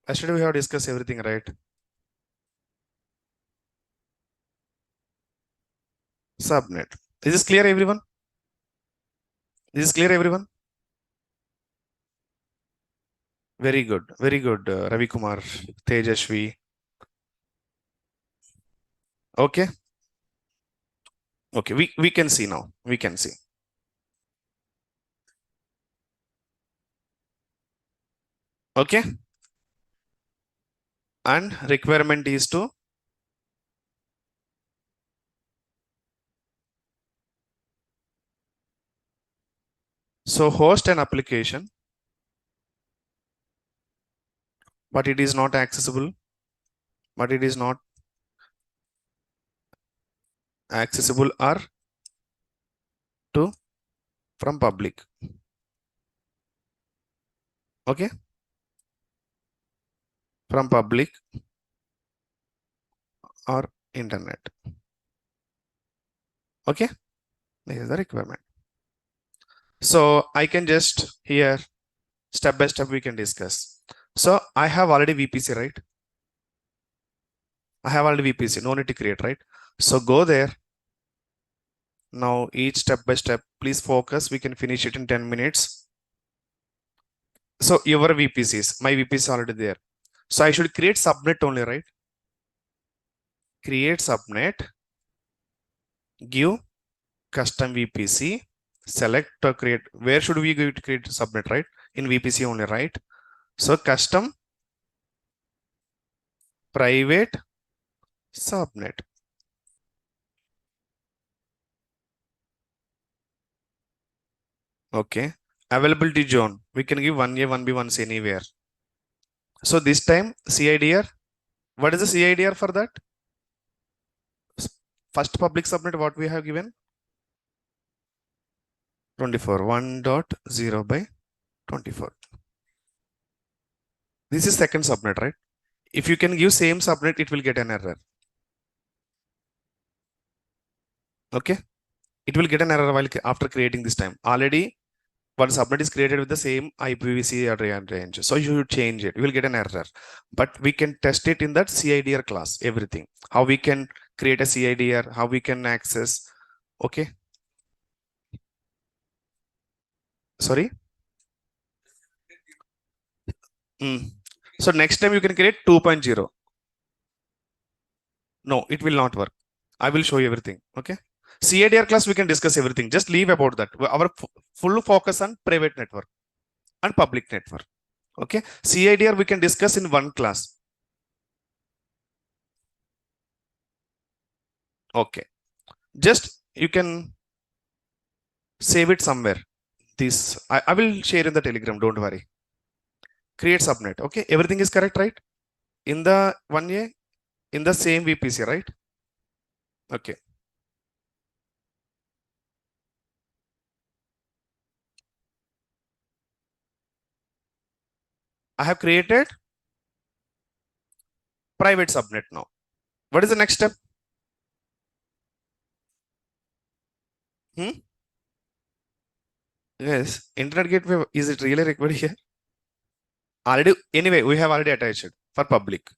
Yesterday we have discussed everything, right? Subnet. Is this clear, everyone? Is this clear, everyone? Very good. Very good, Ravi Kumar, Tejashvi. Okay. Okay. We can see now. We can see. Okay. And requirement is to host an application, but it is not accessible. But it is not accessible or to from public. Okay. From public or internet. Okay. This is the requirement. So I can just here step by step we can discuss. So I have already VPC, right? I have already VPC, no need to create, right? So go there. Now each step by step, please focus. We can finish it in 10 minutes. So your VPCs, my VPC is already there. So I should create subnet only, right? Create subnet, give custom VPC, select or create. Where should we go to create subnet, right? In VPC only, right? So custom private subnet. Okay. Availability zone. We can give 1A, 1B, 1C anywhere. So this time CIDR. What is the CIDR for that? First public subnet, what we have given? 24. 1.0 by 24. This is second subnet, right? If you can give same subnet, it will get an error. Okay. It will get an error while after creating this time. Already one subnet is created with the same IPv6 range. So you should change it. You will get an error. But we can test it in that CIDR class, everything. How we can create a CIDR, how we can access. Okay. Sorry. So next time you can create 2.0. No, it will not work. I will show you everything. Okay. CIDR class, we can discuss everything. Just leave about that. Our full focus on private network and public network. Okay. CIDR we can discuss in one class. Okay. Just you can save it somewhere. This I will share in the Telegram. Don't worry. Create subnet. Okay. Everything is correct, right? In the 1A, in the same VPC, right? Okay. I have created private subnet now. What is the next step? Yes, internet gateway, is it really required here? Already, anyway, we have already attached it for public.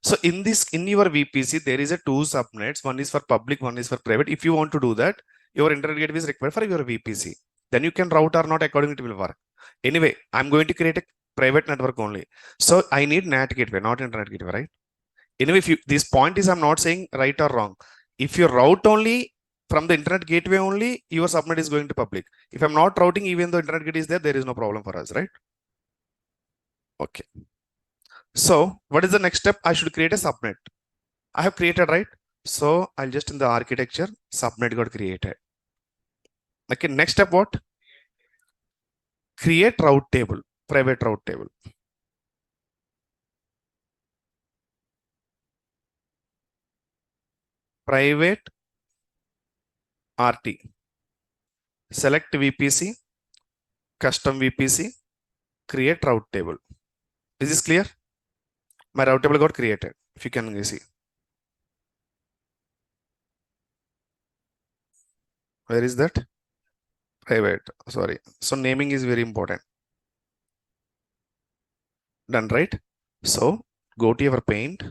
So in your VPC, there is a two subnets. One is for public, one is for private. If you want to do that, your internet gateway is required for your VPC. Then you can route or not according to will work. Anyway, I'm going to create a private network only. So I need NAT gateway, not internet gateway, right? Anyway, if this point is, I'm not saying right or wrong. If you route only from the internet gateway only, your subnet is going to public. If I'm not routing, even though internet gateway is there is no problem for us, right? Okay. So what is the next step? I should create a subnet. I have created, right? So I'll just in the architecture, subnet got created. Okay, next step what? Create route table, private route table. Private RT. Select VPC, custom VPC, create route table. Is this clear? My route table got created. If you can see. Where is that? Private. Sorry. So naming is very important. Done, right? So go to your paint.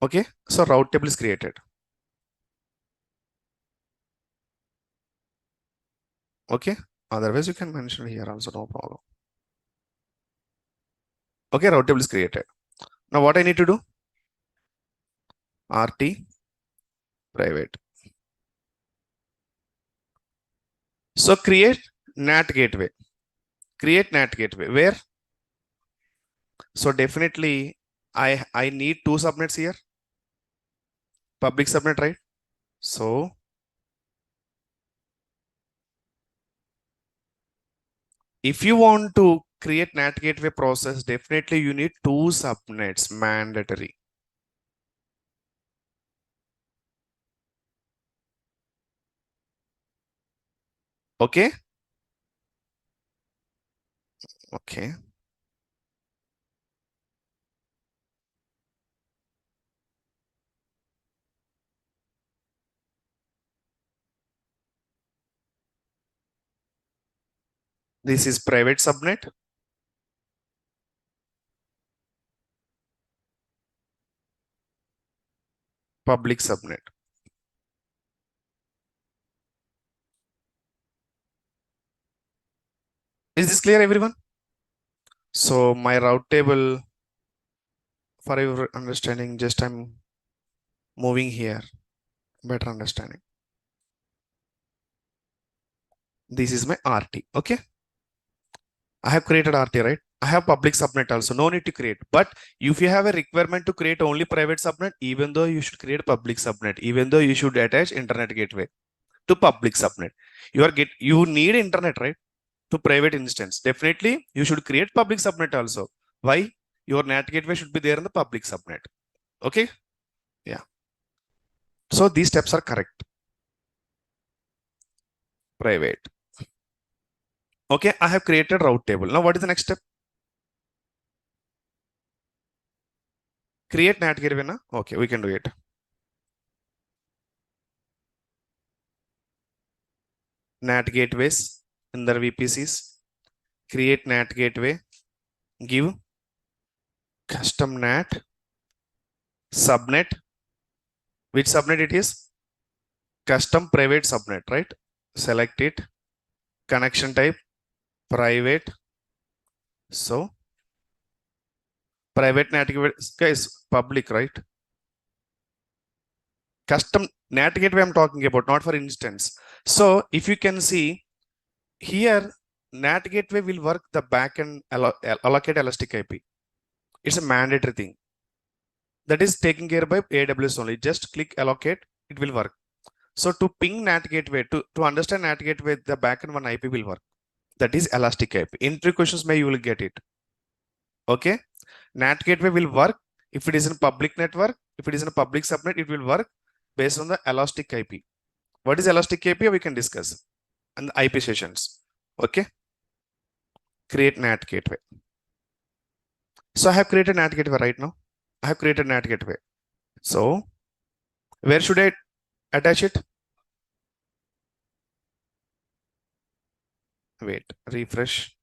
Okay. So route table is created. Okay. Otherwise, you can mention here also, no problem. Okay, route table is created. Now what I need to do? RT private. So create NAT gateway. Create NAT gateway. Where? So definitely I need two subnets here. Public subnet, right? So if you want to create NAT gateway process, definitely you need two subnets, mandatory. Okay. Okay. This is private subnet. Public subnet. Is this clear, everyone? So my route table, for your understanding, just I'm moving here. Better understanding. This is my RT. Okay. I have created RT, right? I have public subnet also. No need to create. But if you have a requirement to create only private subnet, even though you should create public subnet, even though you should attach internet gateway to public subnet. You need internet, right? To private instance. Definitely you should create public subnet also. Why? Your NAT gateway should be there in the public subnet. Okay. Yeah. So these steps are correct. Private. Okay. I have created route table. Now what is the next step? Create NAT gateway. Na? Okay. We can do it. NAT gateways in the VPCs. Create NAT gateway. Give custom NAT subnet. Which subnet it is? Custom private subnet, right? Select it. Connection type private. So private NAT gateway is public, right? Custom NAT gateway I'm talking about, not for instance. So if you can see here, NAT gateway will work the backend allocate elastic IP. It's a mandatory thing. That is taken care by AWS only. Just click allocate, it will work. So to ping NAT gateway, to understand NAT gateway, the backend one IP will work. That is elastic IP. Entry questions may you will get it. Okay. NAT gateway will work if it is in public network. If it is in a public subnet, it will work based on the elastic IP. What is elastic IP? We can discuss. And the IP sessions. Okay. Create NAT gateway. So I have created NAT gateway right now. I have created NAT gateway. So where should I attach it? Wait, refresh.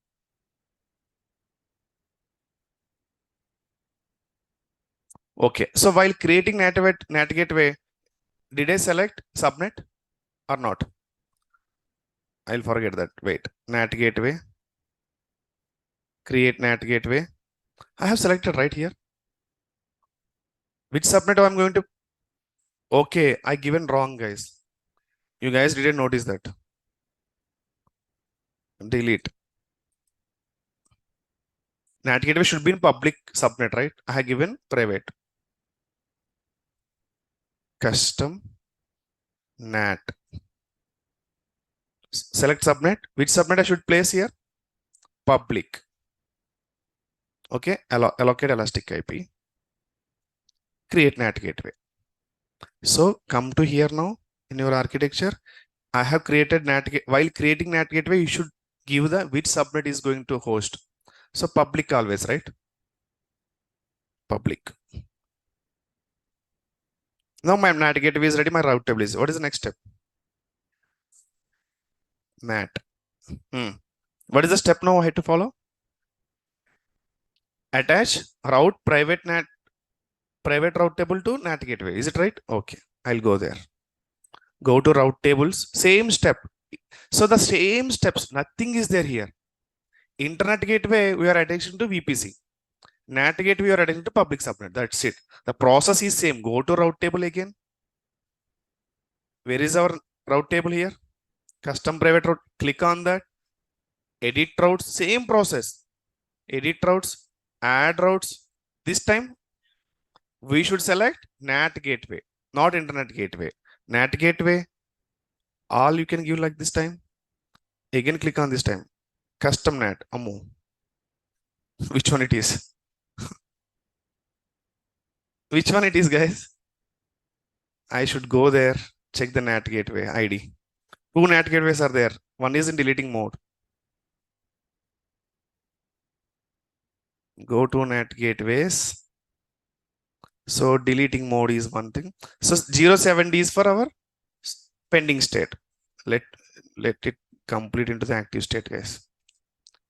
Okay. So while creating NAT gateway, did I select subnet or not? I'll forget that. Wait. NAT gateway. Create NAT gateway. I have selected right here. Which subnet I'm going to? Okay, I given wrong, guys. You guys didn't notice that. Delete. NAT gateway should be in public subnet, right? I have given private. Custom NAT. Select subnet. Which subnet I should place here? Public. Okay, allocate elastic IP. Create NAT gateway. So come to here now in your architecture. I have created NAT gateway. While creating NAT gateway, you should give the which subnet is going to host. So public always, right? Public. Now my NAT gateway is ready. My route table is. What is the next step? NAT. What is the step now I have to follow? Attach route private route table to NAT gateway. Is it right? Okay. I'll go there. Go to route tables. Same step. So the same steps. Nothing is there here. Internet gateway, we are attaching to VPC. NAT gateway, we are attaching to public subnet. That's it. The process is same. Go to route table again. Where is our route table here? Custom private route. Click on that. Edit routes. Same process. Edit routes. Add routes. This time, we should select NAT gateway, not internet gateway. NAT gateway. All you can give like this time. Again, click on this time. Custom NAT. Ammo. Which one it is? Which one it is, guys? I should go there, check the NAT gateway ID. Two NAT gateways are there. One is in deleting mode. Go to NAT gateways. So deleting mode is one thing. So 070 is for our pending state. Let it complete into the active state, guys.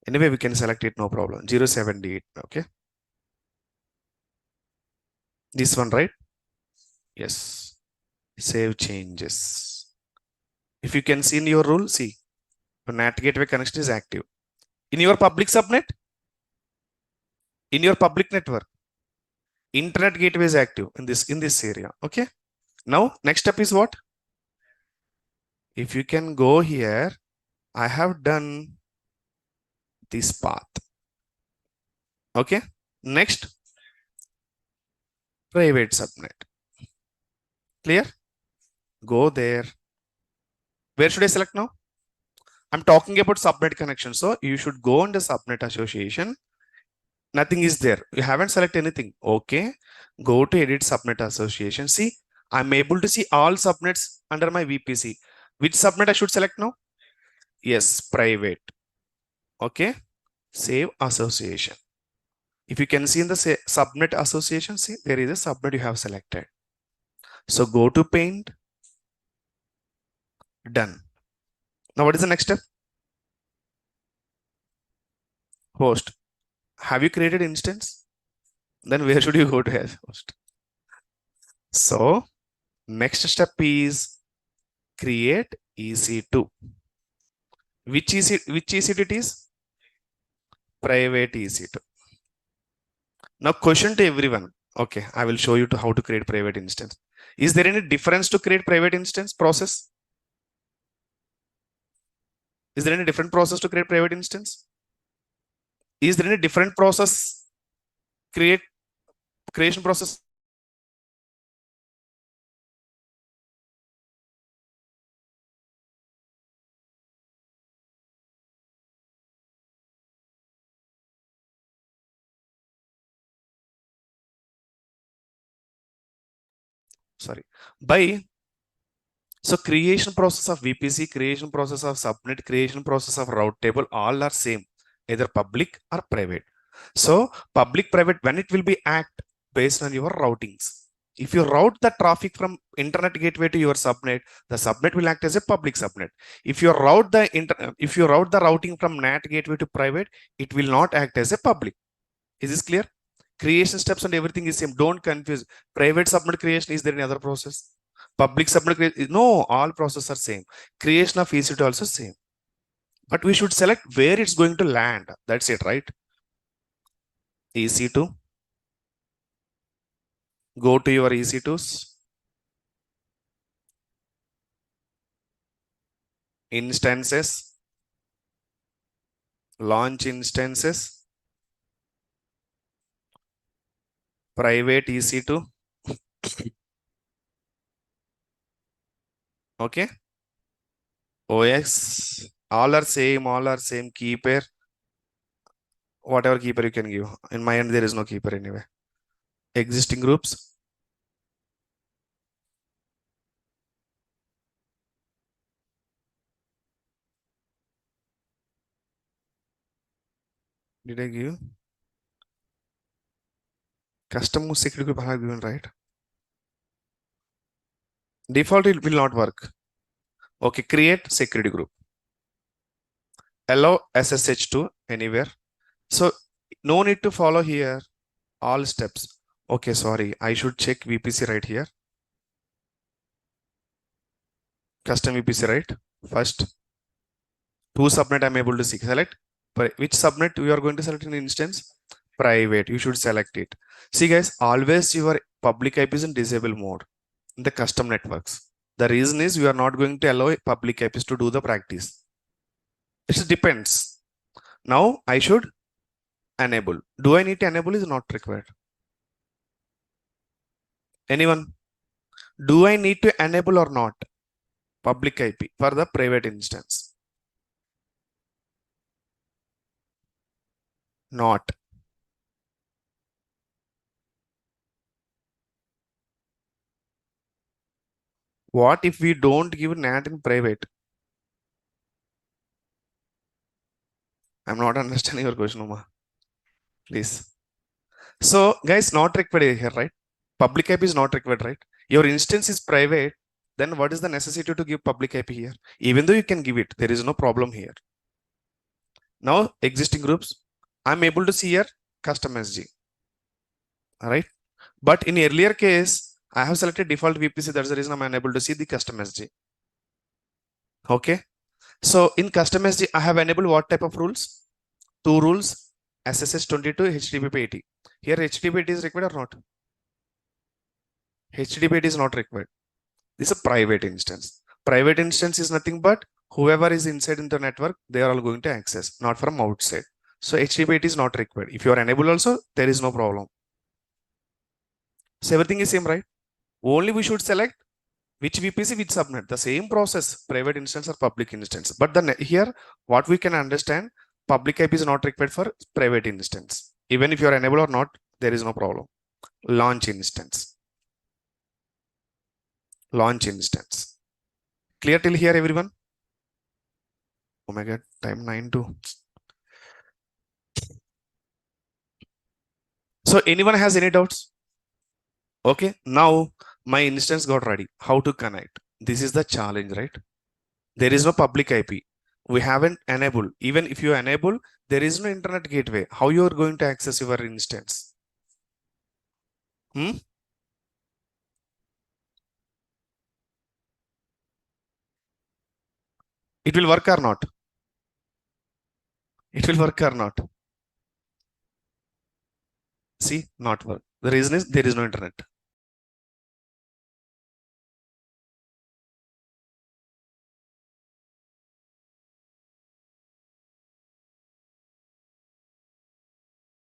Anyway, we can select it, no problem. 078, okay. This one, right? Yes. Save changes. If you can see in your rule, see, the NAT gateway connection is active. In your public subnet, in your public network, internet gateway is active in this area. Okay. Now, next step is what? If you can go here, I have done this path. Okay. Next, private subnet. Clear? Go there. Where should I select now? I'm talking about subnet connection. So you should go on the subnet association. Nothing is there. You haven't selected anything. Okay. Go to edit subnet association. See, I'm able to see all subnets under my VPC. Which subnet I should select now? Yes, private. Okay. Save association. If you can see in the subnet association, see, there is a subnet you have selected. So go to paint. Done. Now what is the next step? Host. Have you created instance? Then where should you go to as host? So next step is create EC2. Which EC2 it is? Private EC2. Now question to everyone. Okay, I will show you how to create private instance. Is there any difference to create private instance process? Is there any different process to create private instance? Is there any different process? Creation process? Sorry. So creation process of VPC, creation process of subnet, creation process of route table, all are same, either public or private. So public, private, when it will be act based on your routings. If you route the traffic from internet gateway to your subnet, the subnet will act as a public subnet. If you route the routing from NAT gateway to private, it will not act as a public. Is this clear? Creation steps and everything is same. Don't confuse. Private subnet creation, is there any other process? Public subnet creation, no, all processes are same. Creation of EC2 also same. But we should select where it's going to land. That's it, right? EC2. Go to your EC2s. Instances. Launch instances. Private EC2. Okay. OS. All are same. Key pair. Whatever key pair you can give. In my end, there is no key pair anyway. Existing groups. Did I give? Custom security group I have given, right? Default it will not work. Okay, create security group. Allow SSH to anywhere. So no need to follow here all steps. Okay, sorry. I should check VPC right here. Custom VPC, right? First, two subnet I'm able to see. Select which subnet we are going to select in instance. Private. You should select it. See, guys, always your public IP is in disable mode in the custom networks. The reason is you are not going to allow public IPs to do the practice. It depends. Now I should enable. Do I need to enable? Is not required. Anyone? Do I need to enable or not? Public IP for the private instance. Not. What if we don't give NAT in private? I'm not understanding your question, Uma. Please. So, guys, not required here, right? Public IP is not required, right? Your instance is private. Then what is the necessity to give public IP here? Even though you can give it, there is no problem here. Now, existing groups, I'm able to see here custom SG. All right. But in earlier case, I have selected default VPC. That's the reason I'm unable to see the custom SG. Okay. So in custom SG, I have enabled what type of rules? Two rules, SSH22, HTTP 80. Here HTTP 80 is required or not? HTTP 80 is not required. This is a private instance. Private instance is nothing but whoever is inside in the network, they are all going to access, not from outside. So HTTP 80 is not required. If you are enabled also, there is no problem. So everything is same, right? Only we should select which VPC, which subnet. The same process, private instance or public instance. But then here, what we can understand, public IP is not required for private instance. Even if you are enabled or not, there is no problem. Launch instance. Launch instance. Clear till here, everyone? Oh my God, time 9:02. So anyone has any doubts? Okay, now my instance got ready. How to connect? This is the challenge, right? There is no public IP. We haven't enabled. Even if you enable, there is no internet gateway. How you are going to access your instance? It will work or not? It will work or not? See, not work. The reason is there is no internet.